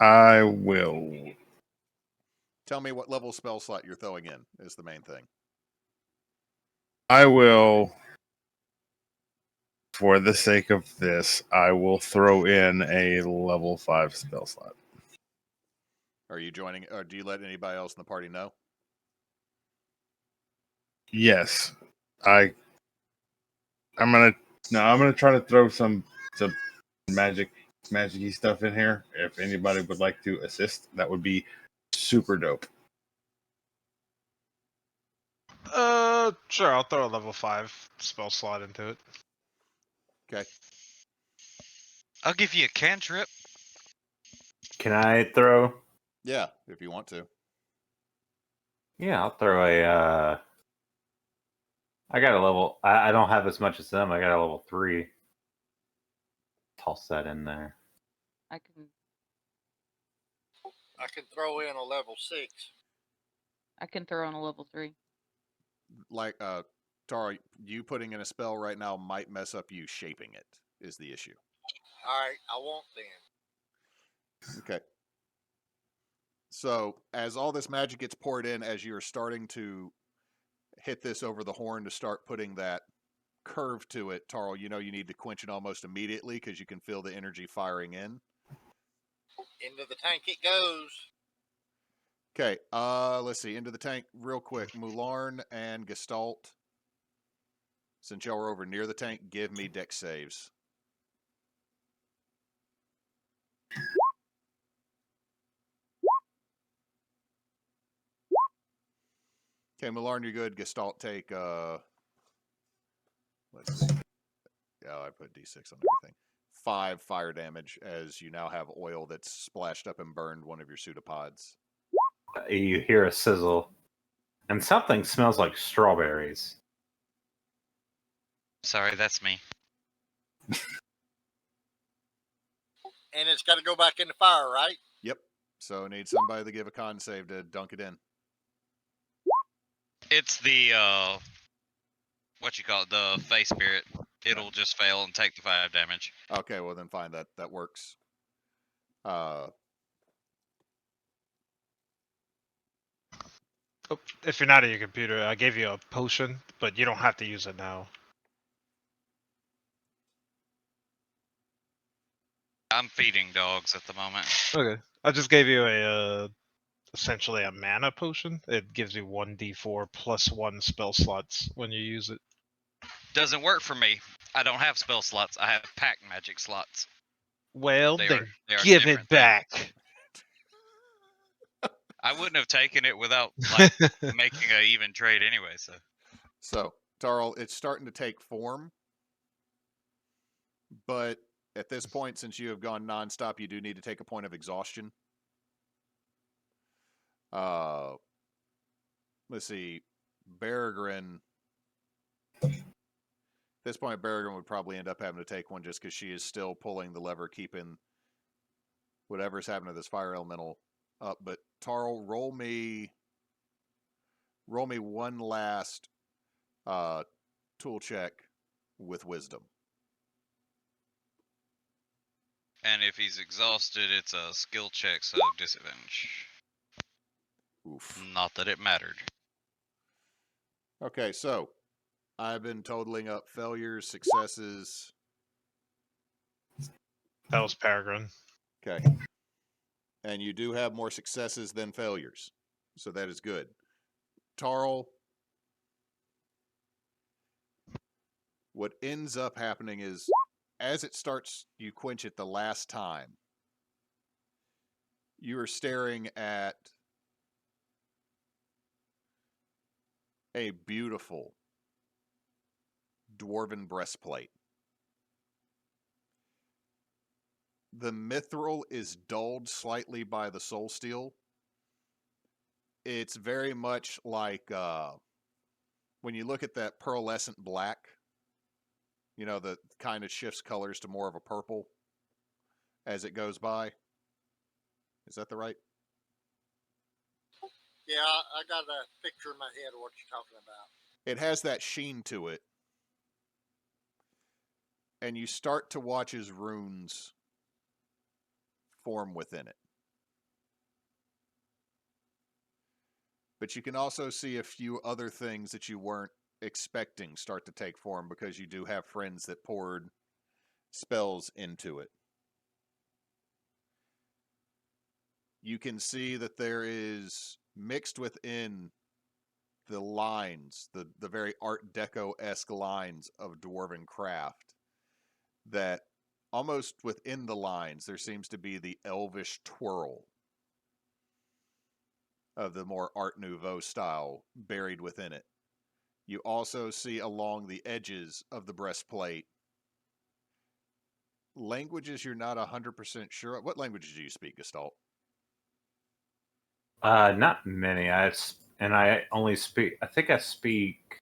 I will. Tell me what level spell slot you're throwing in is the main thing. I will, for the sake of this, I will throw in a level 5 spell slot. Are you joining, or do you let anybody else in the party know? Yes. I'm gonna try to throw some magic-y stuff in here. If anybody would like to assist, that would be super dope. Sure, I'll throw a level 5 spell slot into it. Okay. I'll give you a cantrip. Can I throw? Yeah, if you want to. Yeah, I'll throw a. I got a level. I don't have as much as them. I got a level 3. Toss that in there. I can. I can throw in a level 6. I can throw on a level 3. Like, Tarl, you putting in a spell right now might mess up you shaping it, is the issue. All right, I won't then. Okay. So, as all this magic gets poured in, as you're starting to hit this over the horn to start putting that curve to it, Tarl, you know you need to quench it almost immediately because you can feel the energy firing in. Into the tank it goes. Okay, let's see. Into the tank real quick. Mularn and Gestalt, since y'all were over near the tank, give me dex saves. Okay, Mularn, you're good. Gestalt, take, let's see. Yeah, I put D6 on everything. 5 fire damage as you now have oil that's splashed up and burned one of your pseudopods. You hear a sizzle, and something smells like strawberries. Sorry, that's me. And it's got to go back in the fire, right? Yep. So need somebody to give a con save to dunk it in. It's the what you call it, the face spirit. It'll just fail and take the 5 damage. Okay, well then fine, that works. Oh, if you're not at your computer, I gave you a potion, but you don't have to use it now. I'm feeding dogs at the moment. Okay. I just gave you a essentially a mana potion. It gives you 1d4 plus 1 spell slots when you use it. Doesn't work for me. I don't have spell slots. I have pack magic slots. Well, They then are give different it back. I wouldn't have taken it without like making an even trade anyway. So, Tarl, it's starting to take form, but at this point, since you have gone nonstop, you do need to take a point of exhaustion. Let's see, Peregrine. At this point, Peregrine would probably end up having to take one just because she is still pulling the lever, keeping whatever's happening to this fire elemental up. But Tarl, roll me one last tool check with wisdom. And if he's exhausted, it's a skill check, so disadvantage. Oof. Not that it mattered. Okay, so I've been totaling up failures, successes. That was Peregrine. Okay. And you do have more successes than failures. So that is good. Tarl, what ends up happening is as it starts, you quench it the last time. You are staring at a beautiful dwarven breastplate. The mithril is dulled slightly by the soul steel. It's very much like when you look at that pearlescent black, you know, the kind of shifts colors to more of a purple as it goes by. Is that the right? Yeah, I got a picture in my head of what you're talking about. It has that sheen to it. And you start to watch his runes form within it. But you can also see a few other things that you weren't expecting start to take form because you do have friends that poured spells into it. You can see that there is mixed within the lines, the very Art Deco-esque lines of dwarven craft, that almost within the lines there seems to be the elvish twirl of the more Art Nouveau style buried within it. You also see along the edges of the breastplate languages you're not 100% sure of. What languages do you speak, Gestalt? Not many. I only speak. I think I speak.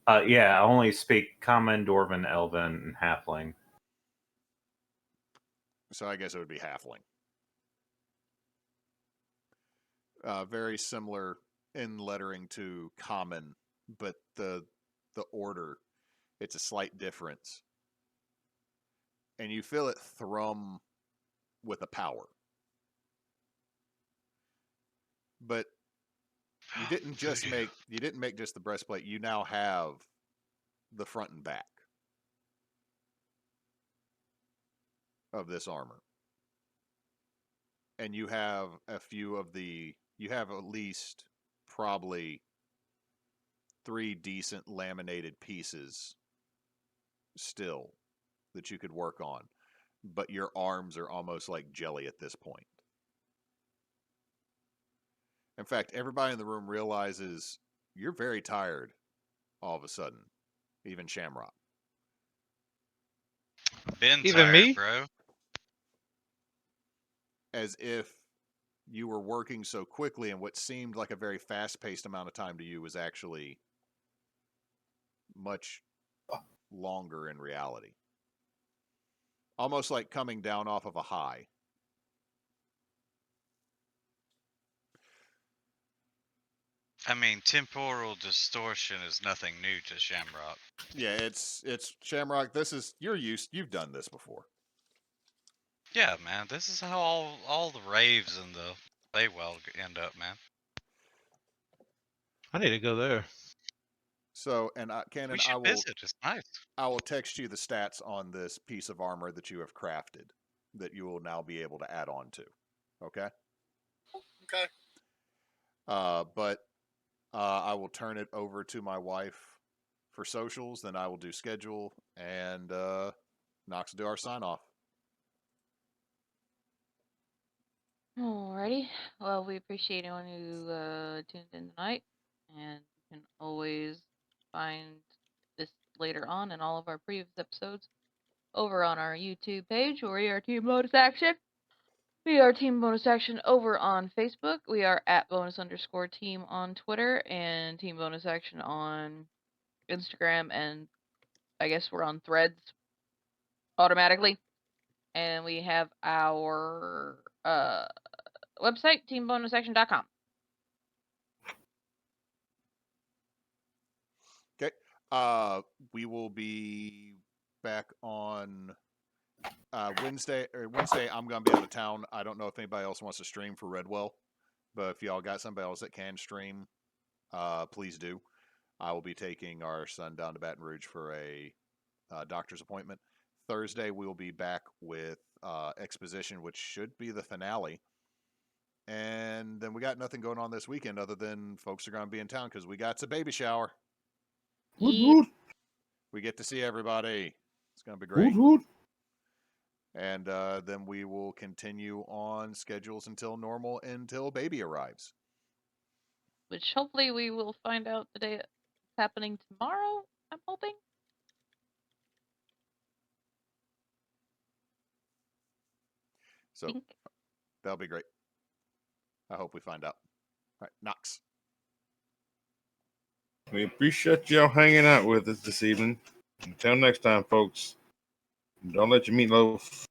I only speak Common, Dwarven, Elven, and Halfling. So I guess it would be Halfling. very similar in lettering to common, but the order, it's a slight difference. And you feel it thrum with a power. But you didn't just make just the breastplate, you now have the front and back of this armor. And you have you have at least probably 3 decent laminated pieces still that you could work on, but your arms are almost like jelly at this point. In fact, everybody in the room realizes you're very tired all of a sudden, even Shamrock. Been Even tired, me? bro. As if you were working so quickly, and what seemed like a very fast-paced amount of time to you was actually much longer in reality. Almost like coming down off of a high. I mean, temporal distortion is nothing new to Shamrock. Yeah, it's Shamrock. You've done this before. Yeah, man. This is how all the raves and the Feywild end up, man. I need to go there. So, and Cannon, We should visit. It's nice. I will text you the stats on this piece of armor that you have crafted that you will now be able to add on to. Okay? Okay. But I will turn it over to my wife for socials, then I will do schedule, and Knox will do our sign off. Alrighty. Well, we appreciate anyone who tuned in tonight, and you can always find this later on in all of our previous episodes over on our YouTube page, where we are Team Bonus Action. We are Team Bonus Action over on Facebook. We are at bonus_team on Twitter, and Team Bonus Action on Instagram, and I guess we're on Threads automatically. And we have our website, teambonusaction.com. Okay. We will be back on Wednesday. Wednesday, I'm going to be out of town. I don't know if anybody else wants to stream for Redwell, but if y'all got somebody else that can stream, please do. I will be taking our son down to Baton Rouge for a doctor's appointment. Thursday, we will be back with Exposition, which should be the finale. And then we got nothing going on this weekend other than folks are going to be in town because we got a baby shower. Woot woot. We get to see everybody. It's going to be great. Woot woot. And then we will continue on schedules until normal until baby arrives. Which hopefully we will find out the day it's happening tomorrow, I'm hoping. So that'll be great. I hope we find out. All right, Knox. We appreciate y'all hanging out with us this evening. Until next time, folks, don't let your meatloaf